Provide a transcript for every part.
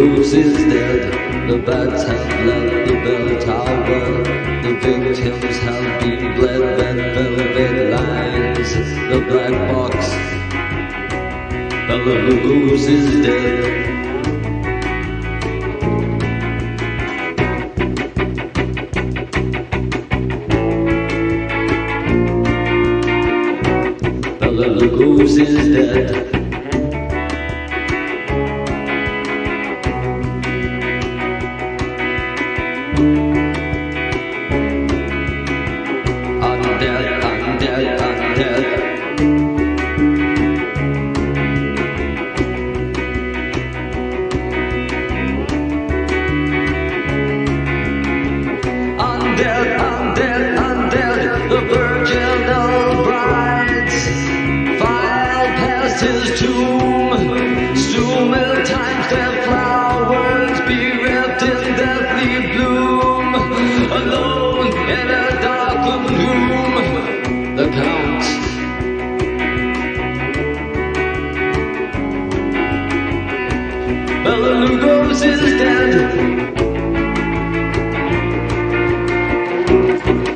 Goose is dead, the bats have left the bell tower. The victims have been bled, red velvet lines, the black box. Bela Lugosi is dead. Bela Lugosi is dead. I'm dead, I'm dead, I'm dead. I'm dead, I'm dead, I'm dead. The virginal brides filed past his tomb. Still many times their flowers bereft in deathly bloom. Alone in a darkened room, the Count Bela Lugosi is dead.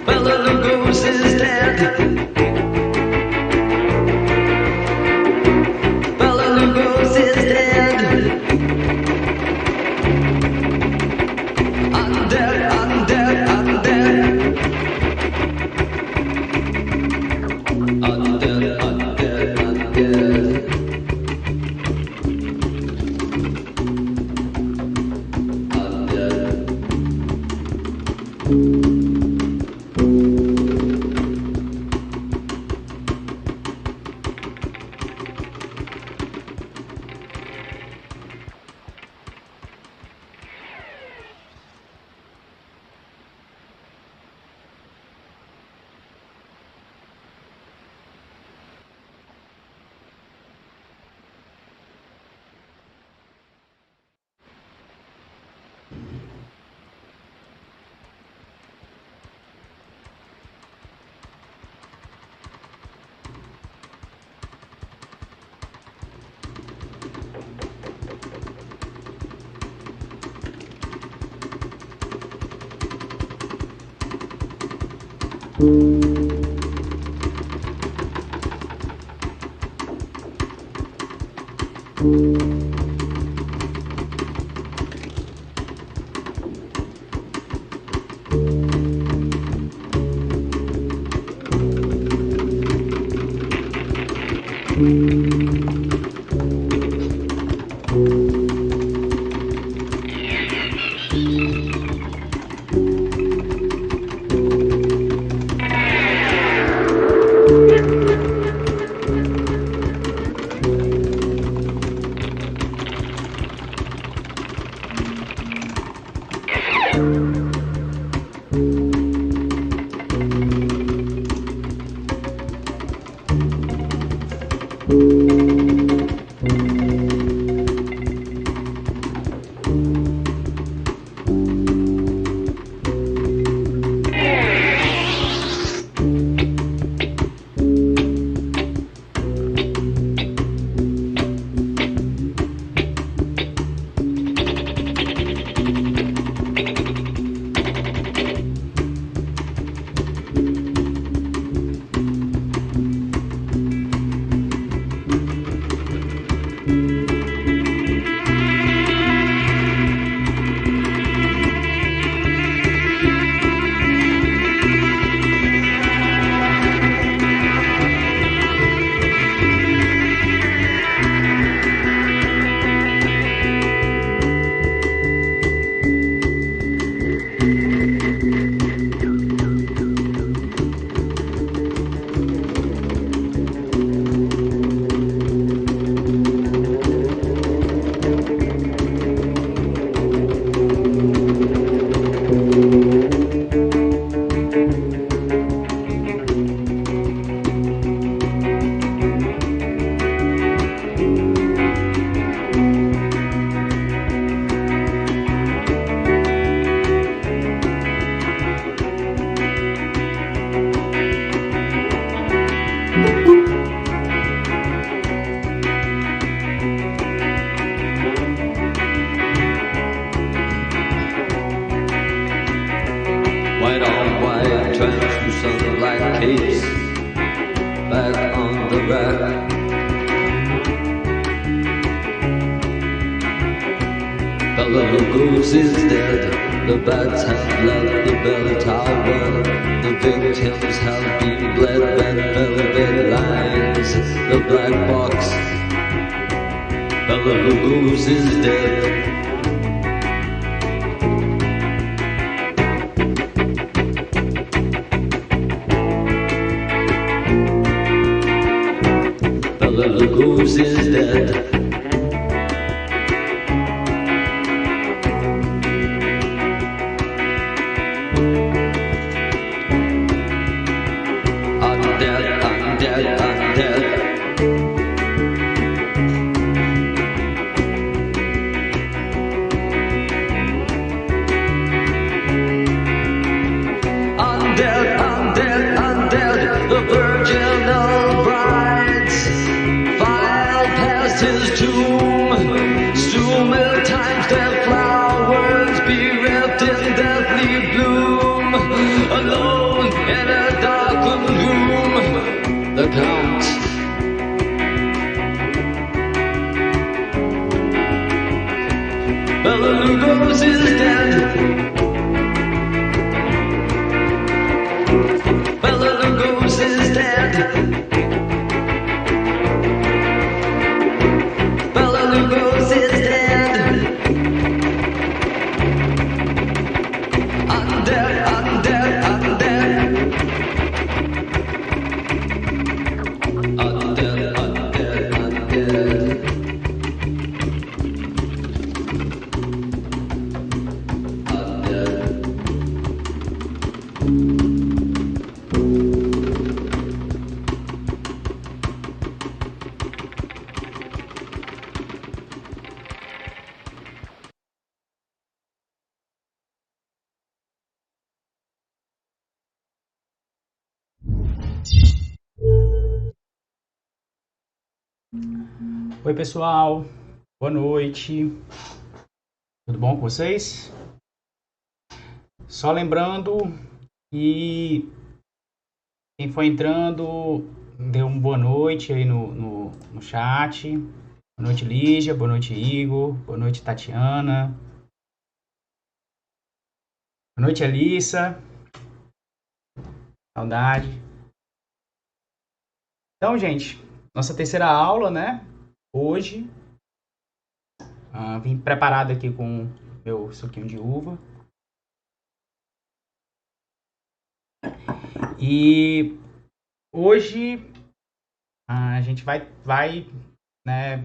Bela Lugosi is dead. Bela Lugosi is dead. I'm dead, I'm dead, I'm dead. I'm dead, I'm dead, I'm dead. I'm dead. You translucent black capes back on the rack. Bela Lugosi is dead, the bats have left the bell tower, the victims have been bled, red velvet lines, the black box. Bela Lugosi is dead. Bela Lugosi is dead. I'm dead, I'm dead, I'm dead. I'm dead, I'm dead, I'm dead. The virginal brides filed past his tomb. Still many times their flowers bereft in deathly bloom. Alone in a darkened room, the Count. Bela Lugosi is dead. Bela Lugosi is dead. Bela Lugosi is dead. I'm dead, I'm dead, I'm dead. I'm dead, I'm dead, I'm dead. I'm dead. Oi pessoal, boa noite, tudo bom com vocês? Só lembrando que quem for entrando, dê uma boa noite aí no chat. Boa noite Lígia, boa noite Igor, boa noite Tatiana, boa noite Alissa, saudade. Então gente, nossa terceira aula, né? Hoje, vim preparado aqui com meu suquinho de uva. E hoje a gente vai né,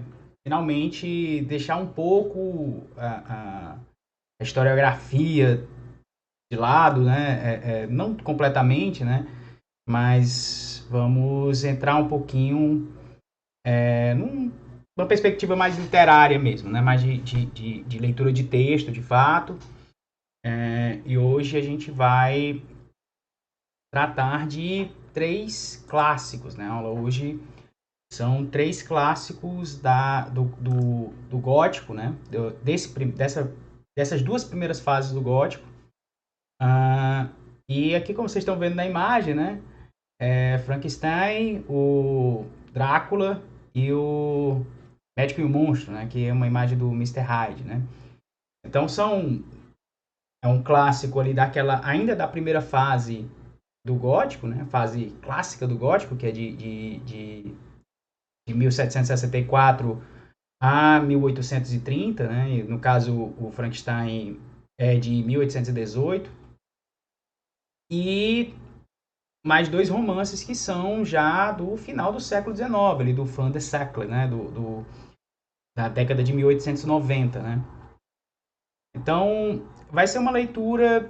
finalmente deixar um pouco a historiografia de lado, né? Não completamente, né? Mas vamos entrar um pouquinho numa perspectiva mais literária mesmo, né? Mais de leitura de texto, de fato. E hoje a gente vai tratar de 3 clássicos, né? A aula hoje são 3 clássicos do gótico, né? Dessas 2 primeiras fases do gótico. E aqui, como vocês estão vendo na imagem, né? Frankenstein, o Drácula e o Médico e o Monstro, né? Que é uma imagem do Mr. Hyde, né? Então é um clássico ali ainda da primeira fase do gótico, né? Fase clássica do gótico, que é de 1764 a 1830, né? E no caso, o Frankenstein é de 1818. E mais 2 romances que são já do final do século XIX, ali do Fin de siècle, né? Da década de 1890, né? Então, vai ser uma leitura,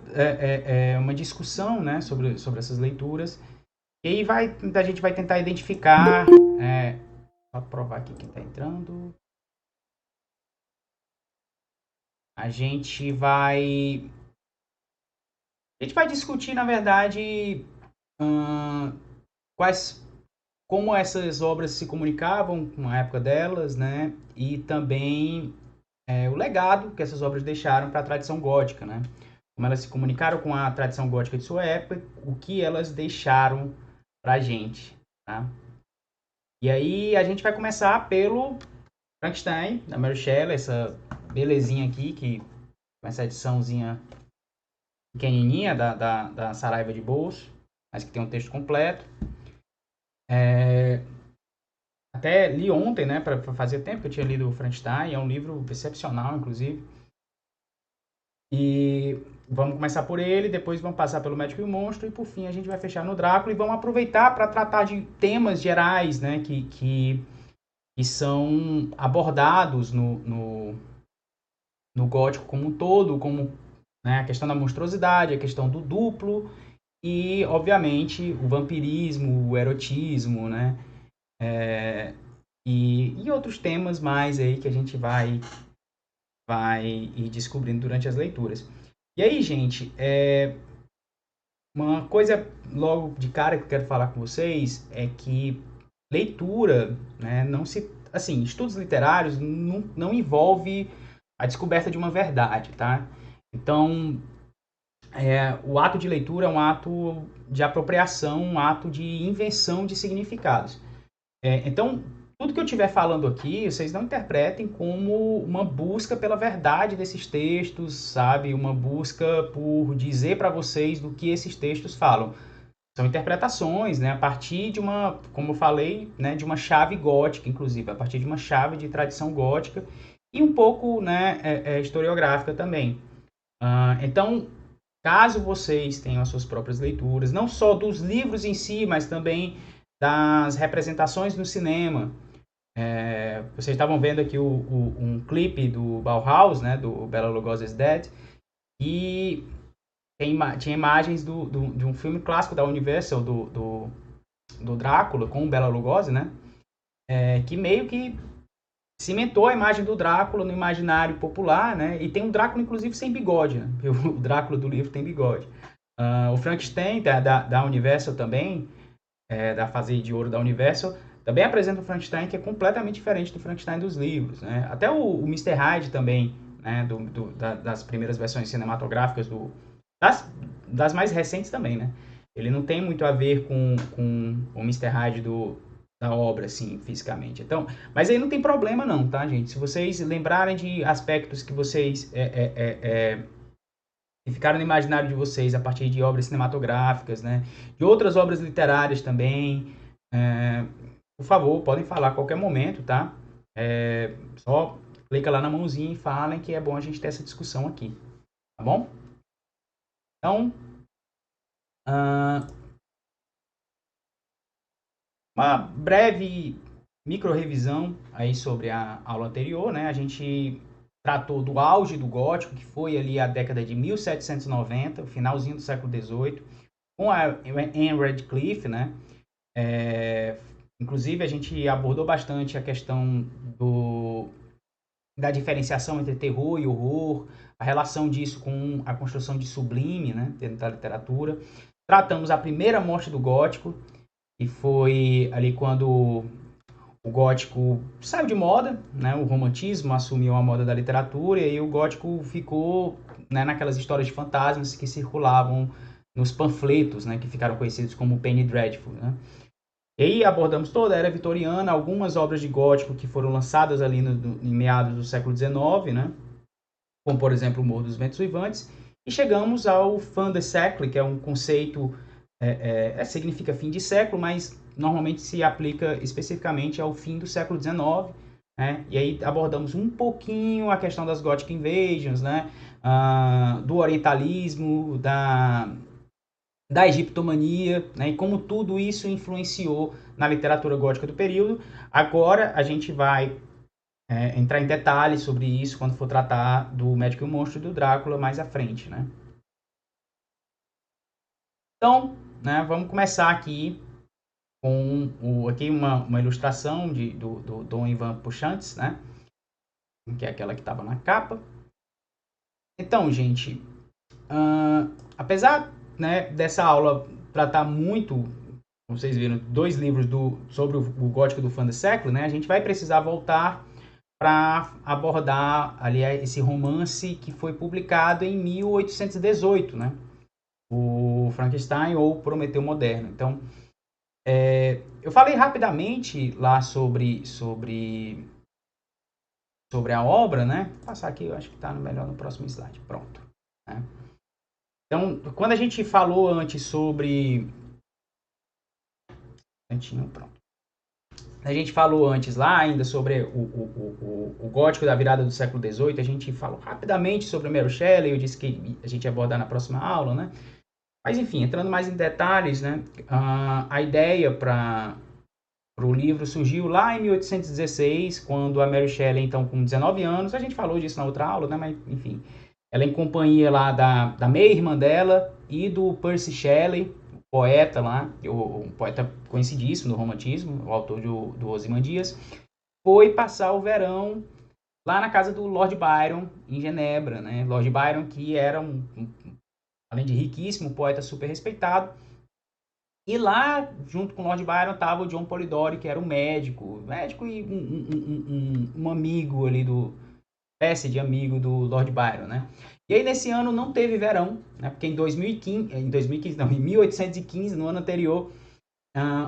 uma discussão, né, sobre essas leituras. E aí a gente vai tentar identificar... Só provar aqui quem está entrando. A gente vai discutir, na verdade, como essas obras se comunicavam com a época delas, né? E também o legado que essas obras deixaram para a tradição gótica, né? como elas se comunicaram com a tradição gótica de sua época, o que elas deixaram pra gente, tá? E aí a gente vai começar pelo Frankenstein, da Mary Shelley, essa belezinha aqui, que essa ediçãozinha pequenininha da Saraiva de bolso, mas que tem um texto completo. Até li ontem, né, para fazer tempo que eu tinha lido o Frankenstein, é um livro excepcional, inclusive. E vamos começar por ele, depois vamos passar pelo Médico e o Monstro, e por fim a gente vai fechar no Drácula, e vamos aproveitar para tratar de temas gerais, né, que são abordados no gótico como um todo, como, né, a questão da monstruosidade, a questão do duplo, e, obviamente, o vampirismo, o erotismo, né, e outros temas mais aí que a gente vai ir descobrindo durante as leituras. E aí, gente, uma coisa logo de cara que eu quero falar com vocês é que leitura, né, não se, assim, estudos literários não envolve a descoberta de uma verdade, tá? Então, o ato de leitura é um ato de apropriação, um ato de invenção de significados. Então, tudo que eu estiver falando aqui, vocês não interpretem como uma busca pela verdade desses textos, sabe? Uma busca por dizer para vocês do que esses textos falam. São interpretações, né? A partir de uma, como eu falei, né? De uma chave gótica, inclusive, a partir de uma chave de tradição gótica e um pouco, né? Historiográfica também. Então, caso vocês tenham as suas próprias leituras, não só dos livros em si, mas também das representações no cinema. Vocês estavam vendo aqui um clipe do Bauhaus, né, do Bela Lugosi's Dead, e tinha imagens de um filme clássico da Universal, do Drácula, com o Bela Lugosi, né, que meio que cimentou a imagem do Drácula no imaginário popular, né, e tem um Drácula, inclusive, sem bigode, né, o Drácula do livro tem bigode. O Frankenstein, da Universal também, da fase de ouro da Universal, também apresenta o Frankenstein que é completamente diferente do Frankenstein dos livros, né? Até o Mr. Hyde também, né? Das primeiras versões cinematográficas, das mais recentes também, né? Ele não tem muito a ver com o Mr. Hyde da obra, assim, fisicamente. Então, mas aí não tem problema não, tá, gente? Se vocês lembrarem de aspectos que vocês que ficaram no imaginário de vocês a partir de obras cinematográficas, né? De outras obras literárias também, por favor, podem falar a qualquer momento, tá? Só clica lá na mãozinha e falem que é bom a gente ter essa discussão aqui, tá bom? Então, uma breve micro-revisão aí sobre a aula anterior, né? A gente tratou do auge do gótico, que foi ali a década de 1790, o finalzinho do século XVIII, com a Anne Radcliffe, né? Inclusive, a gente abordou bastante a questão da diferenciação entre terror e horror, a relação disso com a construção de sublime, né, dentro da literatura. Tratamos a primeira morte do gótico, que foi ali quando o gótico saiu de moda, né, o romantismo assumiu a moda da literatura, e aí o gótico ficou, né, naquelas histórias de fantasmas que circulavam nos panfletos, né, que ficaram conhecidos como Penny Dreadful, né. E aí abordamos toda a era vitoriana, algumas obras de gótico que foram lançadas ali em meados do século XIX, né? Como, por exemplo, o Morro dos Ventos Uivantes, e chegamos ao fin de siècle, que é um conceito, significa fim de século, mas normalmente se aplica especificamente ao fim do século XIX, né? E aí abordamos um pouquinho a questão das Gothic Invasions, né? Do orientalismo, da egiptomania, né, e como tudo isso influenciou na literatura gótica do período. Agora a gente vai entrar em detalhes sobre isso quando for tratar do Médico e o Monstro e do Drácula mais à frente, né? Então, né, vamos começar aqui com aqui uma ilustração do Dom Ivan Puchantes, né? Que é aquela que estava na capa. Então, gente, apesar, né, dessa aula tratar muito, como vocês viram, 2 livros sobre o gótico do fim do século, né, a gente vai precisar voltar para abordar ali esse romance que foi publicado em 1818, né? O Frankenstein ou Prometeu Moderno. Então, eu falei rapidamente lá sobre a obra, né? Vou passar aqui, eu acho que está melhor no próximo slide. Pronto. Né? Então, quando a gente falou antes sobre... Pronto. A gente falou antes lá ainda sobre o gótico da virada do século XVIII, a gente falou rapidamente sobre Mary Shelley, eu disse que a gente ia abordar na próxima aula, né? Mas enfim, entrando mais em detalhes, né? A ideia para o livro surgiu lá em 1816, quando a Mary Shelley, então com 19 anos, a gente falou disso na outra aula, né? Mas enfim, ela em companhia lá da meia-irmã dela e do Percy Shelley, poeta lá, um poeta conhecidíssimo do romantismo, o autor do Ozymandias, foi passar o verão lá na casa do Lord Byron, em Genebra, né? Lord Byron, que era além de riquíssimo, um poeta super respeitado. E lá, junto com o Lord Byron, estava o John Polidori, que era um médico e um amigo ali espécie de amigo do Lord Byron, né? E aí, nesse ano, não teve verão, né? Porque em 1815, no ano anterior,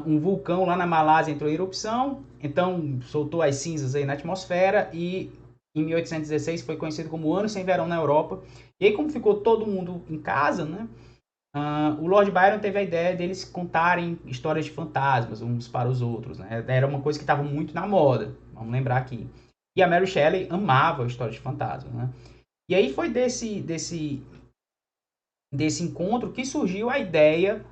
um vulcão lá na Malásia entrou em erupção, então soltou as cinzas aí na atmosfera e em 1816 foi conhecido como Ano Sem Verão na Europa. E aí, como ficou todo mundo em casa, né? O Lord Byron teve a ideia deles contarem histórias de fantasmas uns para os outros, né? Era uma coisa que estava muito na moda, vamos lembrar aqui. E a Mary Shelley amava histórias de fantasmas, né? E aí foi desse encontro que surgiu a ideia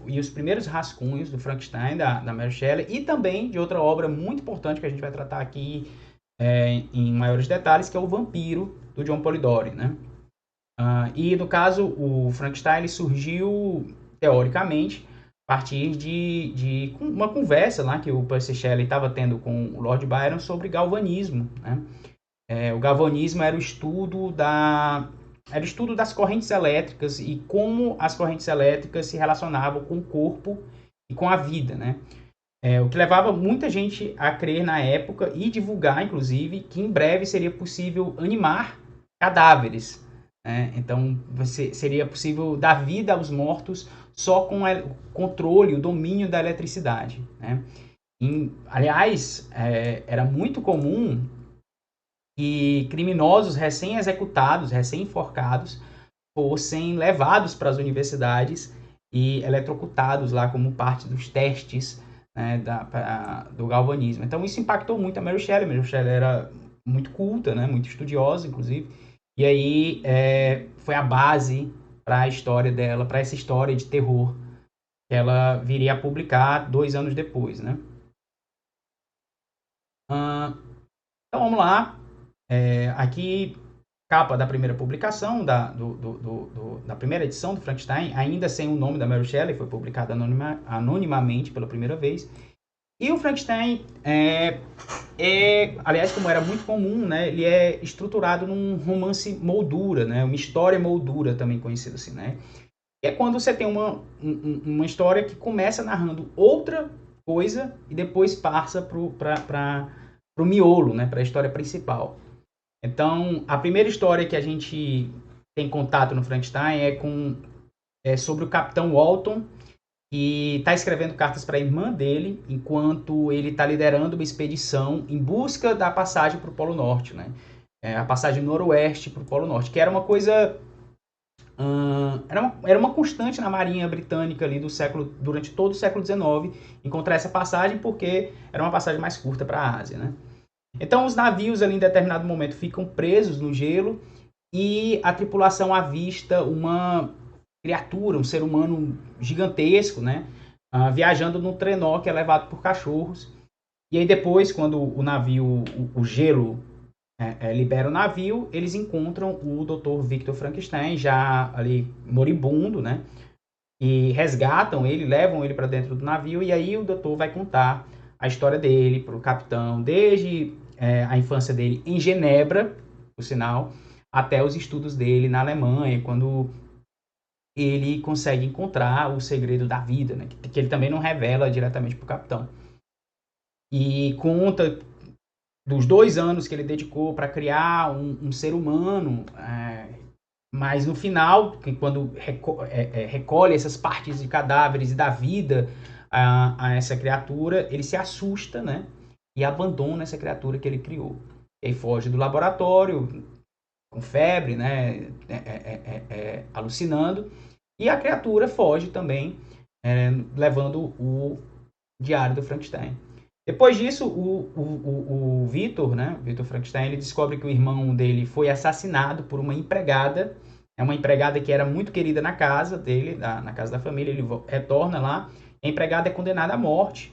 e os primeiros rascunhos do Frankenstein, da Mary Shelley, e também de outra obra muito importante que a gente vai tratar aqui em maiores detalhes, que é o Vampiro, do John Polidori, né? E no caso, o Frankenstein ele surgiu, teoricamente, a partir de uma conversa lá que o Percy Shelley estava tendo com o Lord Byron sobre galvanismo, né? O galvanismo era o estudo das correntes elétricas e como as correntes elétricas se relacionavam com o corpo e com a vida, né? O que levava muita gente a crer na época e divulgar, inclusive, que em breve seria possível animar cadáveres. Então, seria possível dar vida aos mortos só com o controle, o domínio da eletricidade, né? Aliás, era muito comum que criminosos recém-executados, recém-enforcados, fossem levados para as universidades e eletrocutados lá como parte dos testes, né, do galvanismo. Então isso impactou muito a Mary Shelley. Mary Shelley era muito culta, né, muito estudiosa, inclusive. E aí foi a base para a história dela, para essa história de terror que ela viria a publicar 2 anos depois, né? Então vamos lá. Aqui, capa da primeira publicação, da primeira edição do Frankenstein, ainda sem o nome da Mary Shelley, foi publicada anonimamente pela primeira vez. E o Frankenstein, aliás, como era muito comum, né, ele é estruturado num romance moldura, né, uma história moldura, também conhecido assim, né? É quando você tem uma história que começa narrando outra coisa e depois passa para o miolo, né, para a história principal. Então, a primeira história que a gente tem contato no Frankenstein é sobre o Capitão Walton, que está escrevendo cartas para a irmã dele, enquanto ele está liderando uma expedição em busca da passagem para o Polo Norte, né? A passagem noroeste para o Polo Norte, que era uma coisa... era uma constante na Marinha Britânica ali durante todo o século XIX, encontrar essa passagem, porque era uma passagem mais curta para a Ásia, né? Então, os navios ali em determinado momento ficam presos no gelo e a tripulação avista uma criatura, um ser humano gigantesco, né? Viajando num trenó que é levado por cachorros. E aí depois, quando o navio, o gelo libera o navio, eles encontram o Dr. Victor Frankenstein já ali moribundo, né? E resgatam ele, levam ele para dentro do navio e aí o doutor vai contar a história dele para o capitão, desde a infância dele em Genebra, por sinal, até os estudos dele na Alemanha, quando ele consegue encontrar o segredo da vida, né? Que ele também não revela diretamente para o capitão. E conta dos 2 anos que ele dedicou para criar um ser humano, mas no final, quando recolhe essas partes de cadáveres e dá vida a essa criatura, ele se assusta, né? E abandona essa criatura que ele criou. Ele foge do laboratório, com febre, né? Alucinando. E a criatura foge também, levando o diário do Frankenstein. Depois disso, o Victor, né? O Victor Frankenstein, ele descobre que o irmão dele foi assassinado por uma empregada. É uma empregada que era muito querida na casa dele, na casa da família. Ele retorna lá. A empregada é condenada à morte.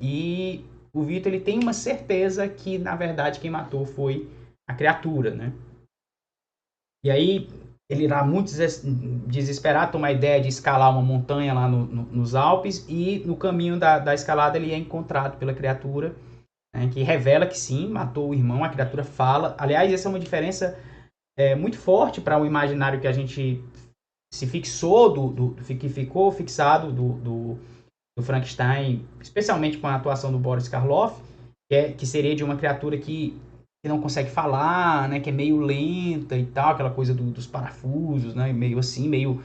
E o Victor, ele tem uma certeza que, na verdade, quem matou foi a criatura, né? E aí, ele lá muito desesperado, toma a ideia de escalar uma montanha lá nos Alpes, e no caminho da escalada ele é encontrado pela criatura, né, que revela que sim, matou o irmão. A criatura fala. Aliás, essa é uma diferença muito forte para o imaginário que a gente se fixou, que ficou fixado do Frankenstein, especialmente com a atuação do Boris Karloff, que seria de uma criatura que não consegue falar, né, que é meio lenta e tal, aquela coisa dos parafusos, né, meio assim, meio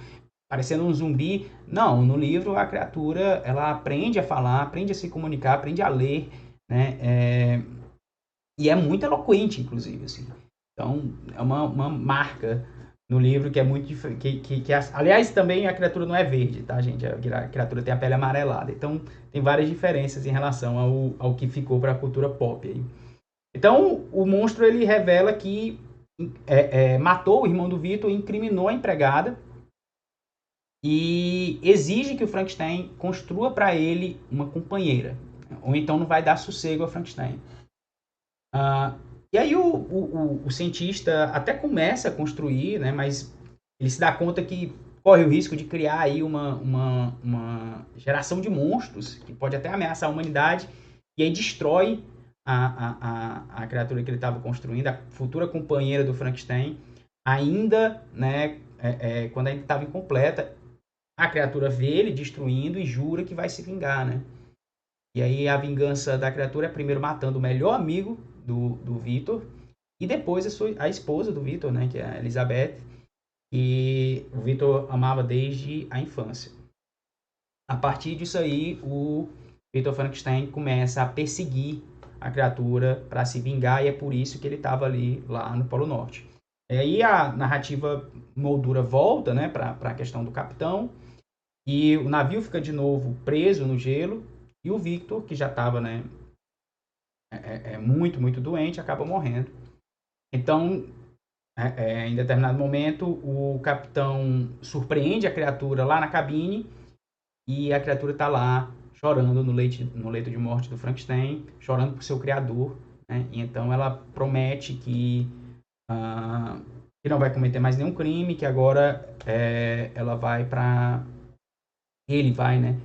parecendo um zumbi. Não, no livro a criatura, ela aprende a falar, aprende a se comunicar, aprende a ler, né, e é muito eloquente, inclusive, assim. Então, é uma marca no livro que é muito aliás, também a criatura não é verde, tá, gente? A criatura tem a pele amarelada. Então, tem várias diferenças em relação ao que ficou para a cultura pop aí. Então, o monstro, ele revela que matou o irmão do Victor, incriminou a empregada e exige que o Frankenstein construa para ele uma companheira, ou então não vai dar sossego ao Frankenstein. E aí o cientista até começa a construir, né, mas ele se dá conta que corre o risco de criar aí uma geração de monstros que pode até ameaçar a humanidade, e aí destrói a criatura que ele estava construindo, a futura companheira do Frankenstein, ainda, né, quando ainda estava incompleta. A criatura vê ele destruindo e jura que vai se vingar, né? E aí a vingança da criatura é primeiro matando o melhor amigo do Victor, e depois a esposa do Victor, né, que é a Elizabeth, que o Victor amava desde a infância. A partir disso aí, o Victor Frankenstein começa a perseguir a criatura para se vingar, e é por isso que ele estava ali lá no Polo Norte. E aí a narrativa moldura volta, né, para a questão do capitão, e o navio fica de novo preso no gelo, e o Victor, que já estava, né, muito, muito doente, acaba morrendo. Então, em determinado momento, o capitão surpreende a criatura lá na cabine, e a criatura está lá chorando no leito de morte do Frankenstein, chorando por seu criador, né? E então ela promete que não vai cometer mais nenhum crime, que agora ela vai para... Ele vai, né,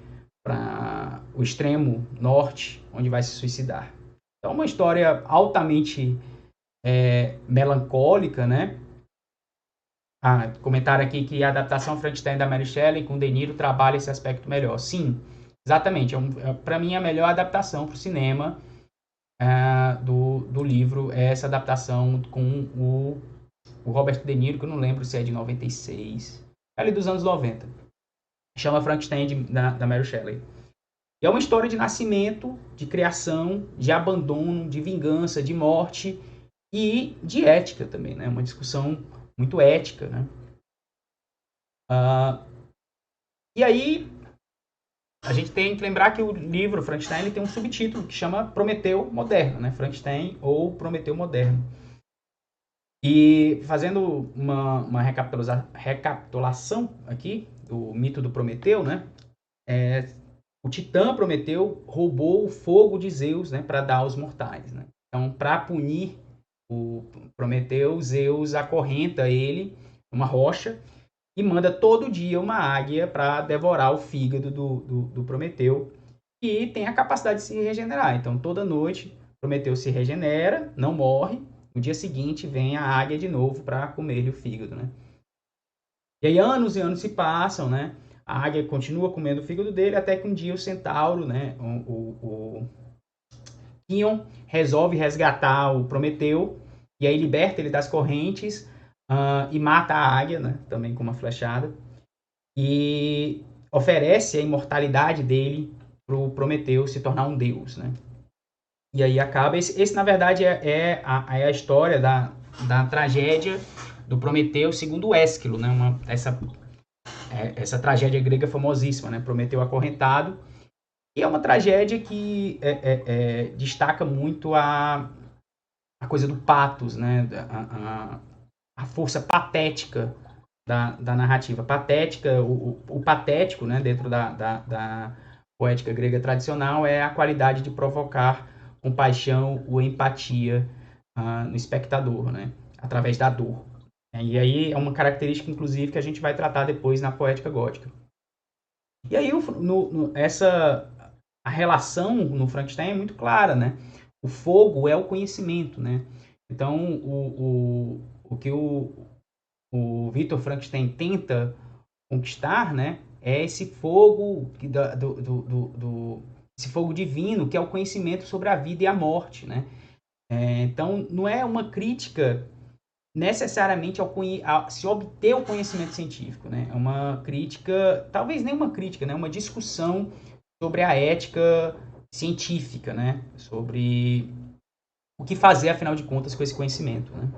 para o extremo norte, onde vai se suicidar. Então, uma história altamente melancólica, né? Comentaram aqui que a adaptação Frankenstein da Mary Shelley com De Niro trabalha esse aspecto melhor. Sim, exatamente. Para mim, a melhor adaptação para o cinema do livro é essa adaptação com o Robert De Niro, que eu não lembro se é de 96, é ali dos anos 90. Chama Frankenstein da Mary Shelley. E é uma história de nascimento, de criação, de abandono, de vingança, de morte e de ética também, né? Uma discussão muito ética, né? E aí, a gente tem que lembrar que o livro Frankenstein ele tem um subtítulo que chama Prometeu Moderno, né? Frankenstein ou Prometeu Moderno. E fazendo uma recapitulação aqui do mito do Prometeu, né? O Titã Prometeu roubou o fogo de Zeus, né, para dar aos mortais, né? Então, para punir o Prometeu, Zeus acorrenta ele numa rocha e manda todo dia uma águia para devorar o fígado do Prometeu, que tem a capacidade de se regenerar. Então, toda noite, Prometeu se regenera, não morre. No dia seguinte, vem a águia de novo para comer-lhe o fígado, né? E aí, anos e anos se passam, né? A águia continua comendo o fígado dele, até que um dia o centauro, né, Kion resolve resgatar o Prometeu, e aí liberta ele das correntes e mata a águia, né, também com uma flechada, e oferece a imortalidade dele para o Prometeu se tornar um deus, né? E aí acaba... Esse na verdade, é a história da tragédia do Prometeu segundo Ésquilo, né? Essa tragédia grega famosíssima, né? Prometeu acorrentado. E é uma tragédia que destaca muito a coisa do patos, né? A força patética da narrativa. Patética, o patético, né? Dentro da poética grega tradicional, é a qualidade de provocar compaixão ou empatia no espectador, né? Através da dor. E aí é uma característica, inclusive, que a gente vai tratar depois na poética gótica. E aí a relação no Frankenstein é muito clara, né? O fogo é o conhecimento, né? Então, o que o Victor Frankenstein tenta conquistar, né? É esse fogo esse fogo divino, que é o conhecimento sobre a vida e a morte, né? Então, não é uma crítica necessariamente a se obter o conhecimento científico, né? É uma crítica, talvez nem uma crítica, né? Uma discussão sobre a ética científica, né? Sobre o que fazer, afinal de contas, com esse conhecimento, né?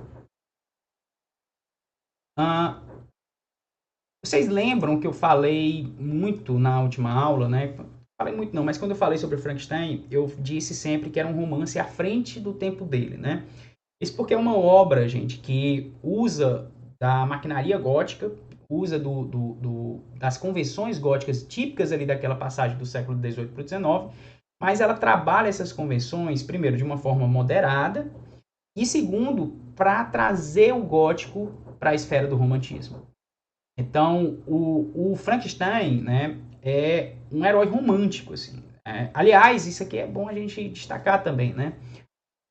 Vocês lembram que eu falei muito na última aula, né? Falei muito não, mas quando eu falei sobre Frankenstein, eu disse sempre que era um romance à frente do tempo dele, né? Isso porque é uma obra, gente, que usa da maquinaria gótica, usa das convenções góticas típicas ali daquela passagem do século XVIII para o XIX, mas ela trabalha essas convenções, primeiro, de uma forma moderada, e segundo, para trazer o gótico para a esfera do romantismo. Então, o Frankenstein, né, é um herói romântico, assim. Aliás, isso aqui é bom a gente destacar também, né?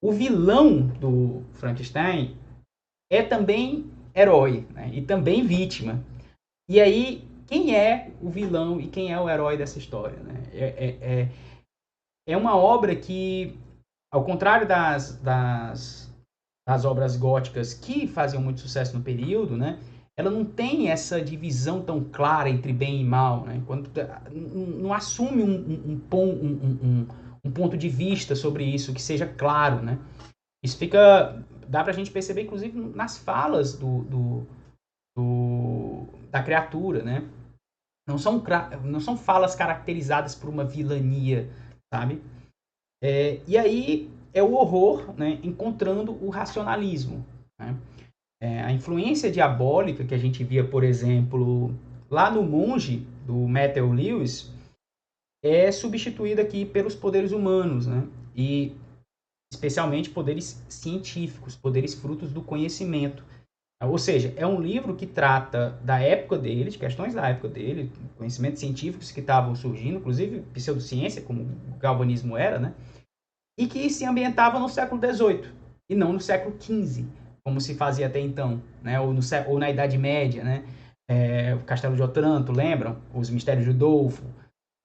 O vilão do Frankenstein é também herói, né? E também vítima. E aí, quem é o vilão e quem é o herói dessa história, né? É uma obra que, ao contrário das obras góticas que faziam muito sucesso no período, né? Ela não tem essa divisão tão clara entre bem e mal, né? Não assume um ponto de vista sobre isso que seja claro, né? Isso dá pra gente perceber, inclusive, nas falas da criatura, né? Não são falas caracterizadas por uma vilania, sabe? E aí é o horror, né, encontrando o racionalismo, né? A influência diabólica que a gente via, por exemplo, lá no Monge, do Matthew Lewis, é substituída aqui pelos poderes humanos, né? E especialmente poderes científicos, poderes frutos do conhecimento. Ou seja, é um livro que trata da época dele, de questões da época dele, conhecimentos científicos que estavam surgindo, inclusive pseudociência, como o galvanismo era, né? E que se ambientava no século XVIII e não no século XV, como se fazia até então, né? Ou na Idade Média, né? O Castelo de Otranto, lembram? Os Mistérios de Udolfo.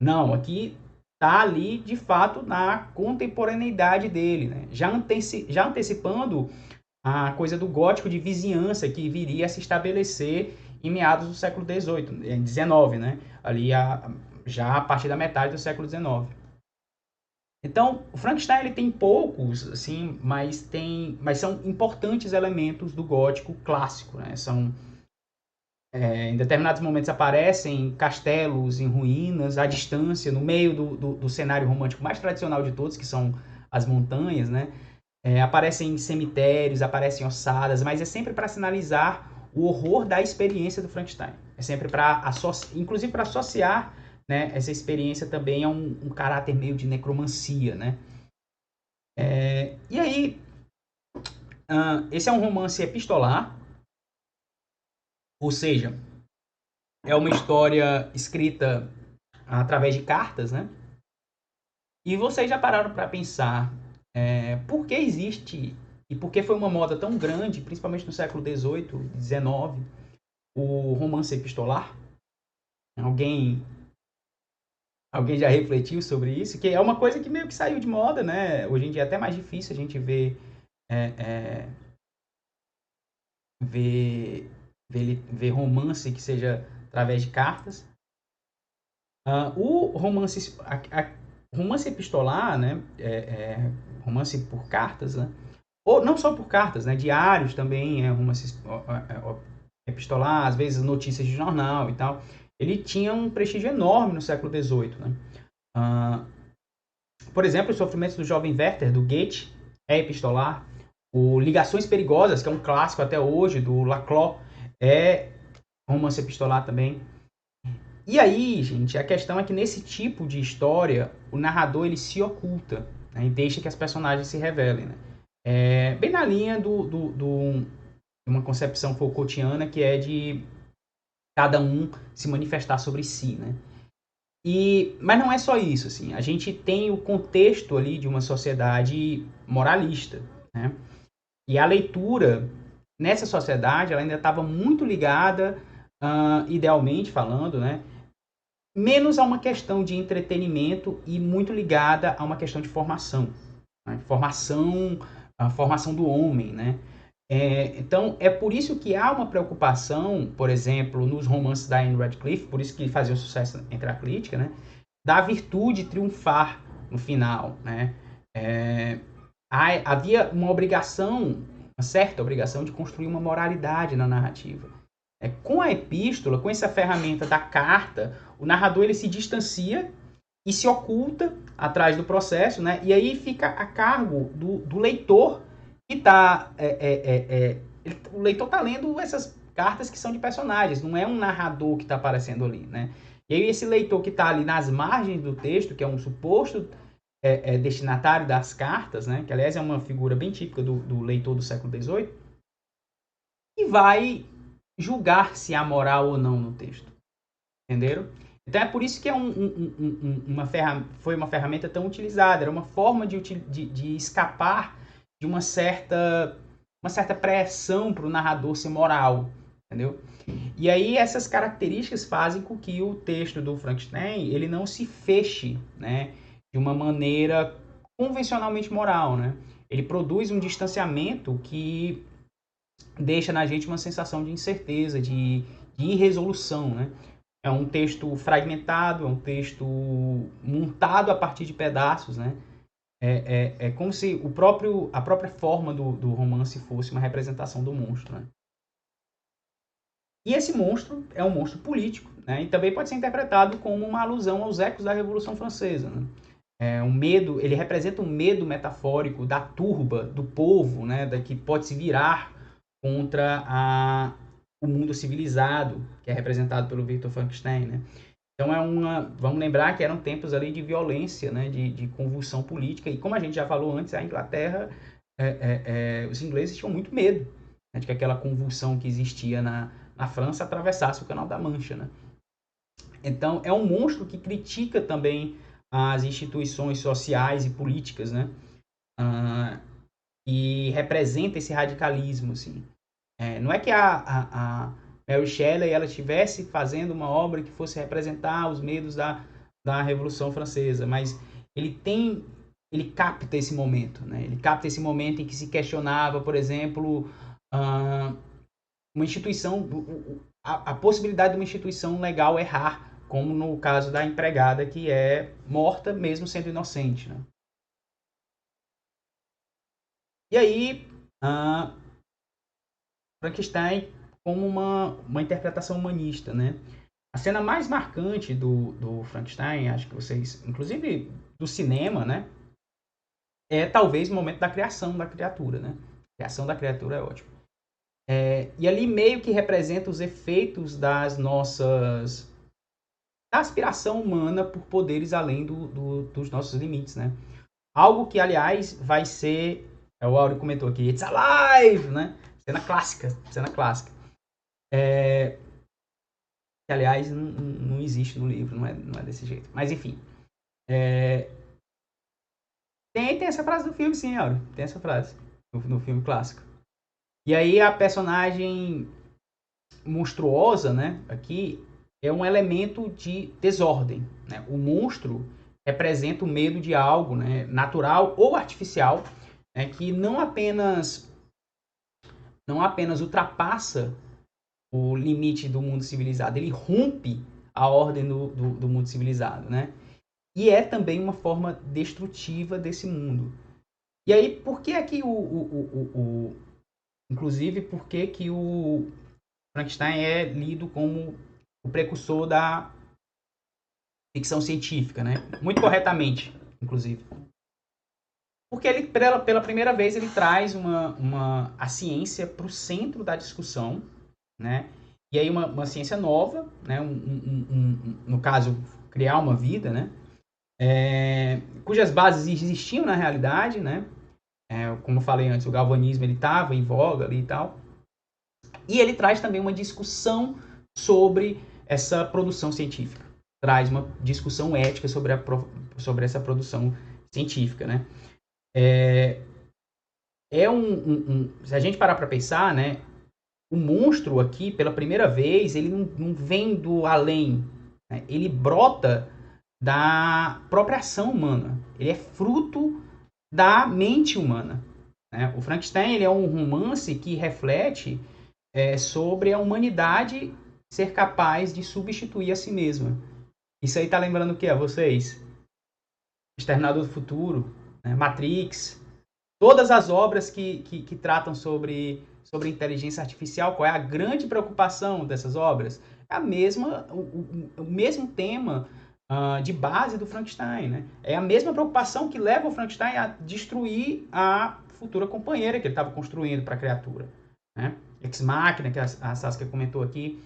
Não, aqui está ali, de fato, na contemporaneidade dele, né? Já antecipando a coisa do gótico de vizinhança que viria a se estabelecer em meados do século XVIII, XIX, né? Ali já a partir da metade do século XIX. Então, o Frankenstein ele tem poucos, assim, mas são importantes elementos do gótico clássico, né? Em determinados momentos aparecem castelos em ruínas, à distância, no meio do cenário romântico mais tradicional de todos, que são as montanhas, né? Aparecem cemitérios, aparecem ossadas, mas é sempre para sinalizar o horror da experiência do Frankenstein. É sempre inclusive para associar, né, essa experiência também a um caráter meio de necromancia, né? E aí, esse é um romance epistolar, ou seja, é uma história escrita através de cartas, né? E vocês já pararam para pensar por que existe e por que foi uma moda tão grande, principalmente no século XVIII, XIX, o romance epistolar? Alguém Alguém já refletiu sobre isso? Que é uma coisa que meio que saiu de moda, né? Hoje em dia é até mais difícil a gente é, é, ver romance que seja através de cartas. O romance, romance epistolar, né? Romance por cartas, né? Ou não só por cartas, né? Diários também, romance epistolar, às vezes notícias de jornal e tal. Ele tinha um prestígio enorme no século XVIII, né? Por exemplo, Os Sofrimentos do Jovem Werther, do Goethe, é epistolar. O Ligações Perigosas, que é um clássico até hoje, do Laclau, é romance epistolar também. E aí, gente, a questão é que nesse tipo de história, o narrador ele se oculta, né, e deixa que as personagens se revelem. Né? Bem na linha de uma concepção Foucaultiana que é de cada um se manifestar sobre si, né? Mas não é só isso, assim. A gente tem o contexto ali de uma sociedade moralista, né? E a leitura nessa sociedade, ela ainda estava muito ligada, idealmente falando, né? Menos a uma questão de entretenimento e muito ligada a uma questão de formação, né? A formação do homem, né? Então, é por isso que há uma preocupação, por exemplo, nos romances da Anne Radcliffe, por isso que faziam sucesso entre a crítica, né? Da virtude triunfar no final, né? Havia uma certa obrigação de construir uma moralidade na narrativa. Com a epístola, com essa ferramenta da carta, o narrador ele se distancia e se oculta atrás do processo, né? E aí fica a cargo do leitor que está... o leitor está lendo essas cartas que são de personagens, não é um narrador que está aparecendo ali, né? E aí esse leitor que está ali nas margens do texto, que é um suposto destinatário das cartas, né? Que aliás é uma figura bem típica do leitor do século XVIII, e vai julgar se há moral ou não no texto. Entenderam? Então é por isso que foi uma ferramenta tão utilizada. Era uma forma de escapar de uma certa pressão para o narrador ser moral. Entendeu? E aí essas características fazem com que o texto do Frankenstein ele não se feche, né, de uma maneira convencionalmente moral. Né? Ele produz um distanciamento que deixa na gente uma sensação de incerteza, de irresolução, né? É um texto fragmentado, é um texto montado a partir de pedaços, né? É como se a própria forma do romance fosse uma representação do monstro, né? E esse monstro é um monstro político, né? E também pode ser interpretado como uma alusão aos ecos da Revolução Francesa, né? Ele representa um medo metafórico da turba, do povo, né? Que pode se virar contra o mundo civilizado, que é representado pelo Victor Frankenstein, né? Então vamos lembrar que eram tempos ali de violência, né? De convulsão política, e como a gente já falou antes, a Inglaterra, os ingleses tinham muito medo, né, de que aquela convulsão que existia na França atravessasse o Canal da Mancha, né? Então é um monstro que critica também as instituições sociais e políticas, né? E representa esse radicalismo, assim. Não é que a Mary Shelley ela estivesse fazendo uma obra que fosse representar os medos da Revolução Francesa, mas ele capta esse momento, né? Ele capta esse momento em que se questionava, por exemplo, uma instituição, a possibilidade de uma instituição legal errar, como no caso da empregada que é morta mesmo sendo inocente, né? E aí, Frankenstein como uma interpretação humanista, né? A cena mais marcante do Frankenstein, acho que vocês, inclusive do cinema, né? É talvez o momento da criação da criatura, né? A criação da criatura é ótimo. E ali meio que representa os efeitos da aspiração humana por poderes além dos nossos limites, né? Algo que, aliás, vai ser... O Áureo comentou aqui, it's alive, né? Cena clássica. Que, aliás, não existe no livro, não é desse jeito. Mas, enfim. Tem essa frase do filme, sim, Áureo. Tem essa frase no filme clássico. E aí a personagem monstruosa, né? Aqui, é um elemento de desordem, né? O monstro representa o medo de algo, né, natural ou artificial, né, que não apenas ultrapassa o limite do mundo civilizado, ele rompe a ordem do mundo civilizado, né? E é também uma forma destrutiva desse mundo. E aí, por que é que inclusive, por que que o Frankenstein é lido como o precursor da ficção científica, né? Muito corretamente, inclusive. Porque ele, pela primeira vez, ele traz a ciência para o centro da discussão, né? E aí uma ciência nova, né? No caso, criar uma vida, né? Cujas bases existiam na realidade, né? Como eu falei antes, o galvanismo ele estava em voga ali e tal. E ele traz também uma discussão sobre essa produção científica. Traz uma discussão ética sobre essa produção científica, né? Se a gente parar para pensar, né? O monstro aqui, pela primeira vez, ele não vem do além. Né? Ele brota da própria ação humana. Ele é fruto da mente humana. Né? O Frankenstein ele é um romance que reflete sobre a humanidade ser capaz de substituir a si mesma. Isso aí tá lembrando o que a vocês? Exterminador do Futuro, né? Matrix, todas as obras que tratam sobre inteligência artificial. Qual é a grande preocupação dessas obras? É o mesmo tema de base do Frankenstein. Né? É a mesma preocupação que leva o Frankenstein a destruir a futura companheira que ele estava construindo para a criatura. Né? Ex Machina, que a Saskia comentou aqui.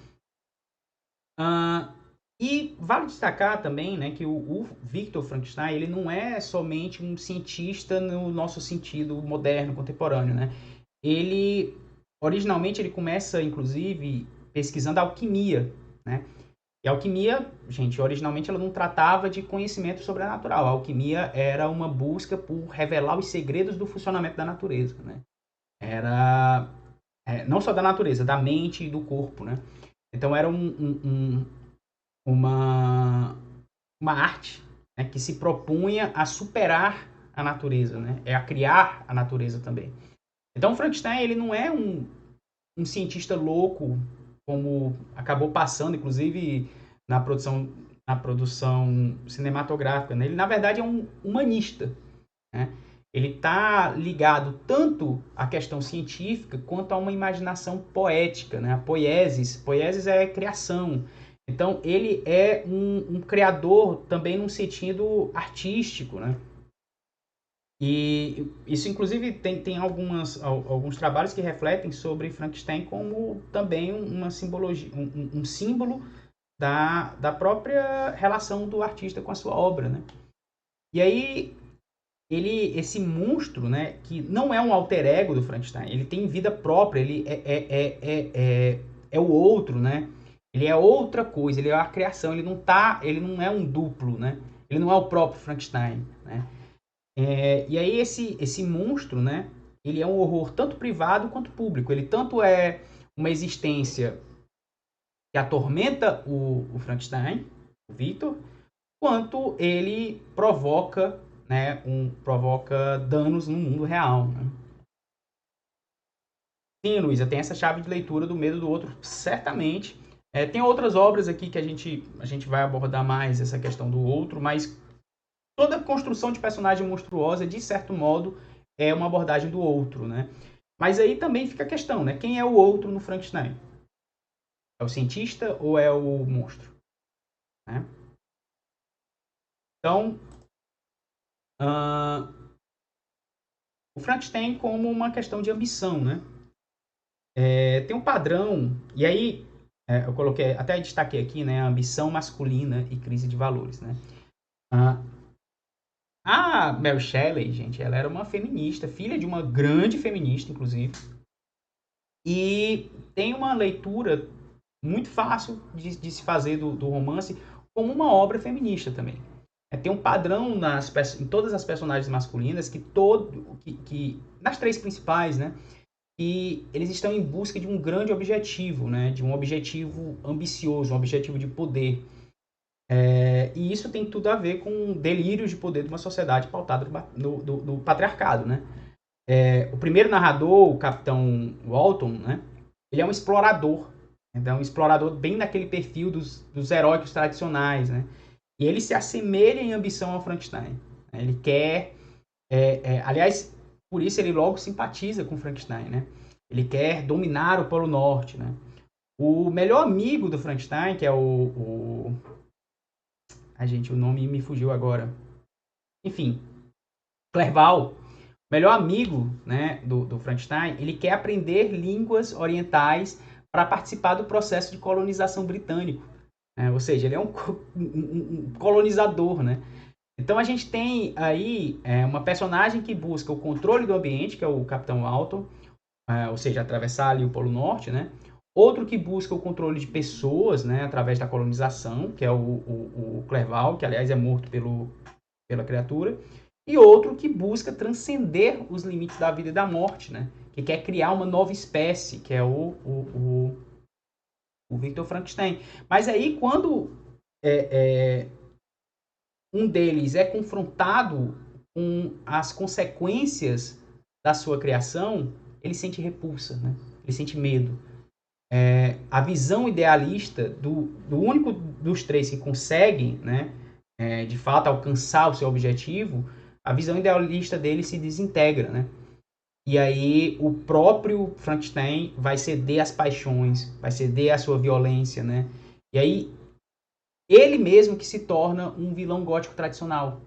E vale destacar também, né, que o Victor Frankenstein ele não é somente um cientista no nosso sentido moderno, contemporâneo. Né? Originalmente, ele começa, inclusive, pesquisando alquimia. Né? E a alquimia, gente, originalmente ela não tratava de conhecimento sobrenatural. A alquimia era uma busca por revelar os segredos do funcionamento da natureza. Né? Era não só da natureza, da mente e do corpo, né? Então era uma arte, né, que se propunha a superar a natureza, né? A criar a natureza também. Então Frankenstein ele não é um cientista louco, como acabou passando, inclusive na produção cinematográfica. Né? Ele na verdade é um humanista. Né? Ele está ligado tanto à questão científica quanto a uma imaginação poética, né? A poiesis. Poiesis é criação. Então, ele é um criador também num sentido artístico, né? E isso, inclusive, tem alguns trabalhos que refletem sobre Frankenstein como também uma simbologia, um símbolo da própria relação do artista com a sua obra, né? E aí, esse monstro, né, que não é um alter ego do Frankenstein, ele tem vida própria, ele é o outro, né? Ele é outra coisa, ele é a criação, ele não é um duplo, né? Ele não é o próprio Frankenstein, né? E aí esse monstro, né, ele é um horror tanto privado quanto público. Ele tanto é uma existência que atormenta o Frankenstein, o Victor, quanto ele provoca, né, provoca danos no mundo real. Né? Sim, Luísa, tem essa chave de leitura do medo do outro, certamente. Tem outras obras aqui que a gente vai abordar mais essa questão do outro, mas toda construção de personagem monstruosa, de certo modo, é uma abordagem do outro, né? Mas aí também fica a questão, né? Quem é o outro no Frankenstein? É o cientista ou é o monstro? Né? Então, o Frankenstein como uma questão de ambição, né? Tem um padrão, e aí eu coloquei, até destaquei aqui, né? Ambição masculina e crise de valores, né? A Mary Shelley, gente, ela era uma feminista, filha de uma grande feminista, inclusive. E tem uma leitura muito fácil de se fazer do romance como uma obra feminista também. Tem um padrão em todas as personagens masculinas que nas três principais, né? e eles estão em busca de um grande objetivo, né? De um objetivo ambicioso, um objetivo de poder. E isso tem tudo a ver com delírios de poder de uma sociedade pautada no patriarcado, né? O primeiro narrador, o Capitão Walton, né? Ele é um explorador. Então, um explorador bem naquele perfil dos heróicos tradicionais, né? E ele se assemelha em ambição ao Frankenstein. Ele quer... aliás, por isso ele logo simpatiza com Frankenstein, né? Ele quer dominar o Polo Norte, né? O melhor amigo do Frankenstein, que é o nome me fugiu agora. Enfim, Clerval, o melhor amigo, né, do Frankenstein, ele quer aprender línguas orientais para participar do processo de colonização britânico. Ou seja, ele é um colonizador, né? Então a gente tem aí uma personagem que busca o controle do ambiente, que é o Capitão Walton, ou seja, atravessar ali o Polo Norte, né? Outro que busca o controle de pessoas, né, através da colonização, que é o Clerval, que aliás é morto pela criatura. E outro que busca transcender os limites da vida e da morte, né? Que quer criar uma nova espécie, que é o Victor Frankenstein. Mas aí, quando um deles é confrontado com as consequências da sua criação, ele sente repulsa, né? Ele sente medo. A visão idealista do único dos três que consegue, né, de fato, alcançar o seu objetivo, a visão idealista dele se desintegra, né? E aí o próprio Frankenstein vai ceder às paixões, vai ceder à sua violência, né? E aí ele mesmo que se torna um vilão gótico tradicional,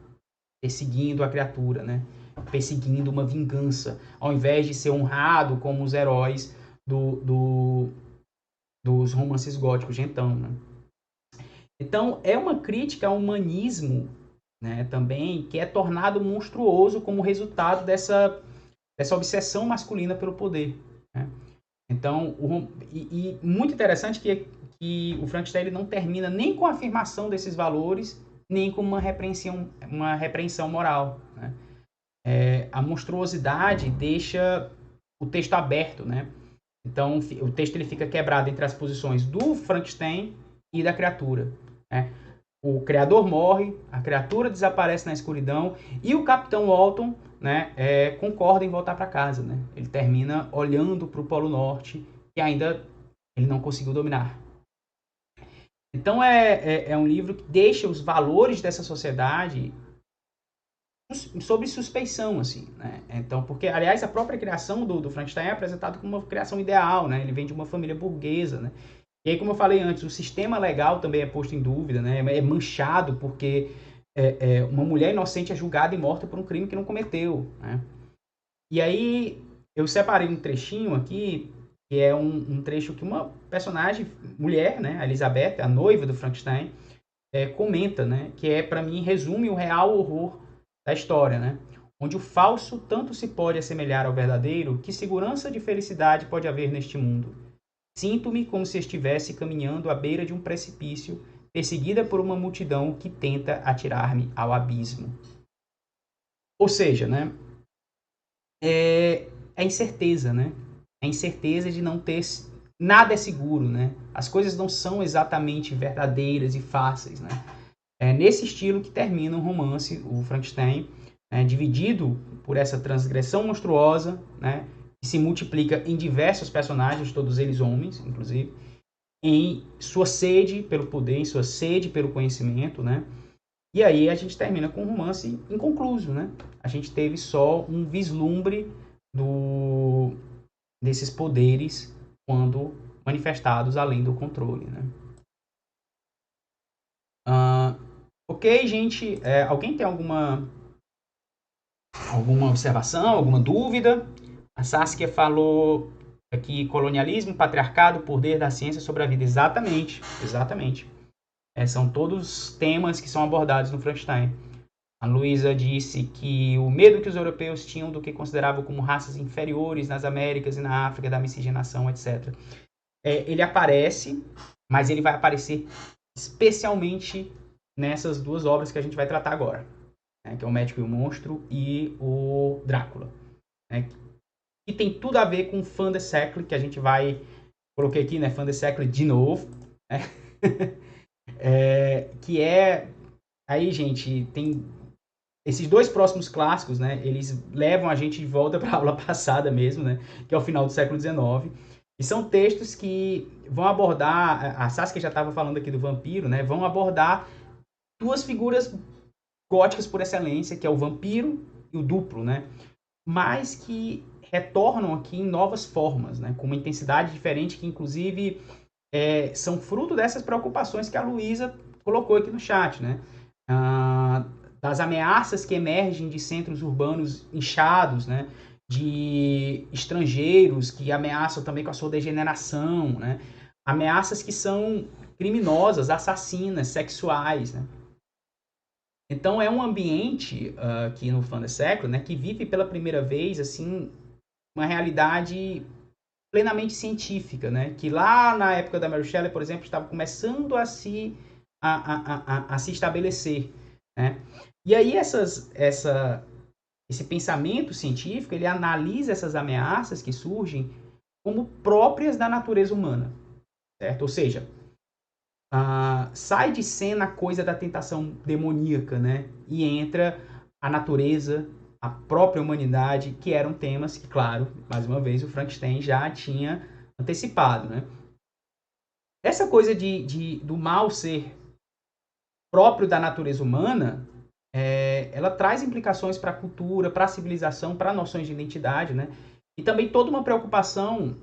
perseguindo a criatura, né? Perseguindo uma vingança, ao invés de ser honrado como os heróis dos romances góticos de então, né? Então, é uma crítica ao humanismo, né, também, que é tornado monstruoso como resultado dessa obsessão masculina pelo poder, né? Então, muito interessante que o Frankenstein ele não termina nem com a afirmação desses valores, nem com uma repreensão moral, né? A monstruosidade deixa o texto aberto, né? Então, o texto ele fica quebrado entre as posições do Frankenstein e da criatura, né? O criador morre, a criatura desaparece na escuridão e o Capitão Walton, né, concorda em voltar para casa, né? Ele termina olhando para o Polo Norte e ainda ele não conseguiu dominar. Então é um livro que deixa os valores dessa sociedade sob suspeição, assim, né? Então, porque, aliás, a própria criação do Frankenstein é apresentada como uma criação ideal, né? Ele vem de uma família burguesa, né? E aí, como eu falei antes, o sistema legal também é posto em dúvida, né? É manchado porque uma mulher inocente é julgada e morta por um crime que não cometeu, né? E aí, eu separei um trechinho aqui, que é um trecho que uma personagem, mulher, né? A Elizabeth, a noiva do Frankenstein, comenta, né? Que para mim, resume o real horror da história, né? Onde o falso tanto se pode assemelhar ao verdadeiro, que segurança de felicidade pode haver neste mundo? Sinto-me como se estivesse caminhando à beira de um precipício, perseguida por uma multidão que tenta atirar-me ao abismo. Ou seja, né? É incerteza, né? É incerteza de não ter... Nada é seguro, né? As coisas não são exatamente verdadeiras e fáceis, né? É nesse estilo que termina o romance, o Frankenstein, né, dividido por essa transgressão monstruosa, né, que se multiplica em diversos personagens, todos eles homens, inclusive, em sua sede pelo poder, em sua sede pelo conhecimento, né? E aí a gente termina com um romance inconcluso, né? A gente teve só um vislumbre desses poderes quando manifestados além do controle, né? Ok, gente. Alguém tem alguma observação, alguma dúvida? A Saskia falou aqui colonialismo, patriarcado, poder da ciência sobre a vida. Exatamente, exatamente. São todos temas que são abordados no Frankenstein. A Luísa disse que o medo que os europeus tinham do que consideravam como raças inferiores nas Américas e na África, da miscigenação, etc. Ele aparece, mas ele vai aparecer especialmente nessas duas obras que a gente vai tratar agora, né, que é O Médico e o Monstro e o Drácula, né? que tem tudo a ver com Fan the Secle, que a gente vai... Coloquei aqui, né? Fan the Secle de novo. Né? Que é... Aí, gente, tem... Esses dois próximos clássicos, né? Eles levam a gente de volta para a aula passada mesmo, né? Que é o final do século XIX. E são textos que vão abordar... A Saskia já estava falando aqui do vampiro, né? Vão abordar duas figuras góticas por excelência, que é o vampiro e o duplo, né? Mas que retornam aqui em novas formas, né? Com uma intensidade diferente, que inclusive são fruto dessas preocupações que a Luísa colocou aqui no chat, né? Das ameaças que emergem de centros urbanos inchados, né? De estrangeiros que ameaçam também com a sua degeneração, né? Ameaças que são criminosas, assassinas, sexuais, né? Então é um ambiente aqui no Fã do Século, né, que vive pela primeira vez assim uma realidade plenamente científica, né, que lá na época da Mary Shelley, por exemplo, estava começando a se estabelecer, né? E aí esse pensamento científico ele analisa essas ameaças que surgem como próprias da natureza humana, certo? Ou seja, sai de cena a coisa da tentação demoníaca, né? E entra a natureza, a própria humanidade, que eram temas que, claro, mais uma vez, o Frankenstein já tinha antecipado, né? Essa coisa do mal ser próprio da natureza humana, ela traz implicações para a cultura, para a civilização, para noções de identidade, né? E também toda uma preocupação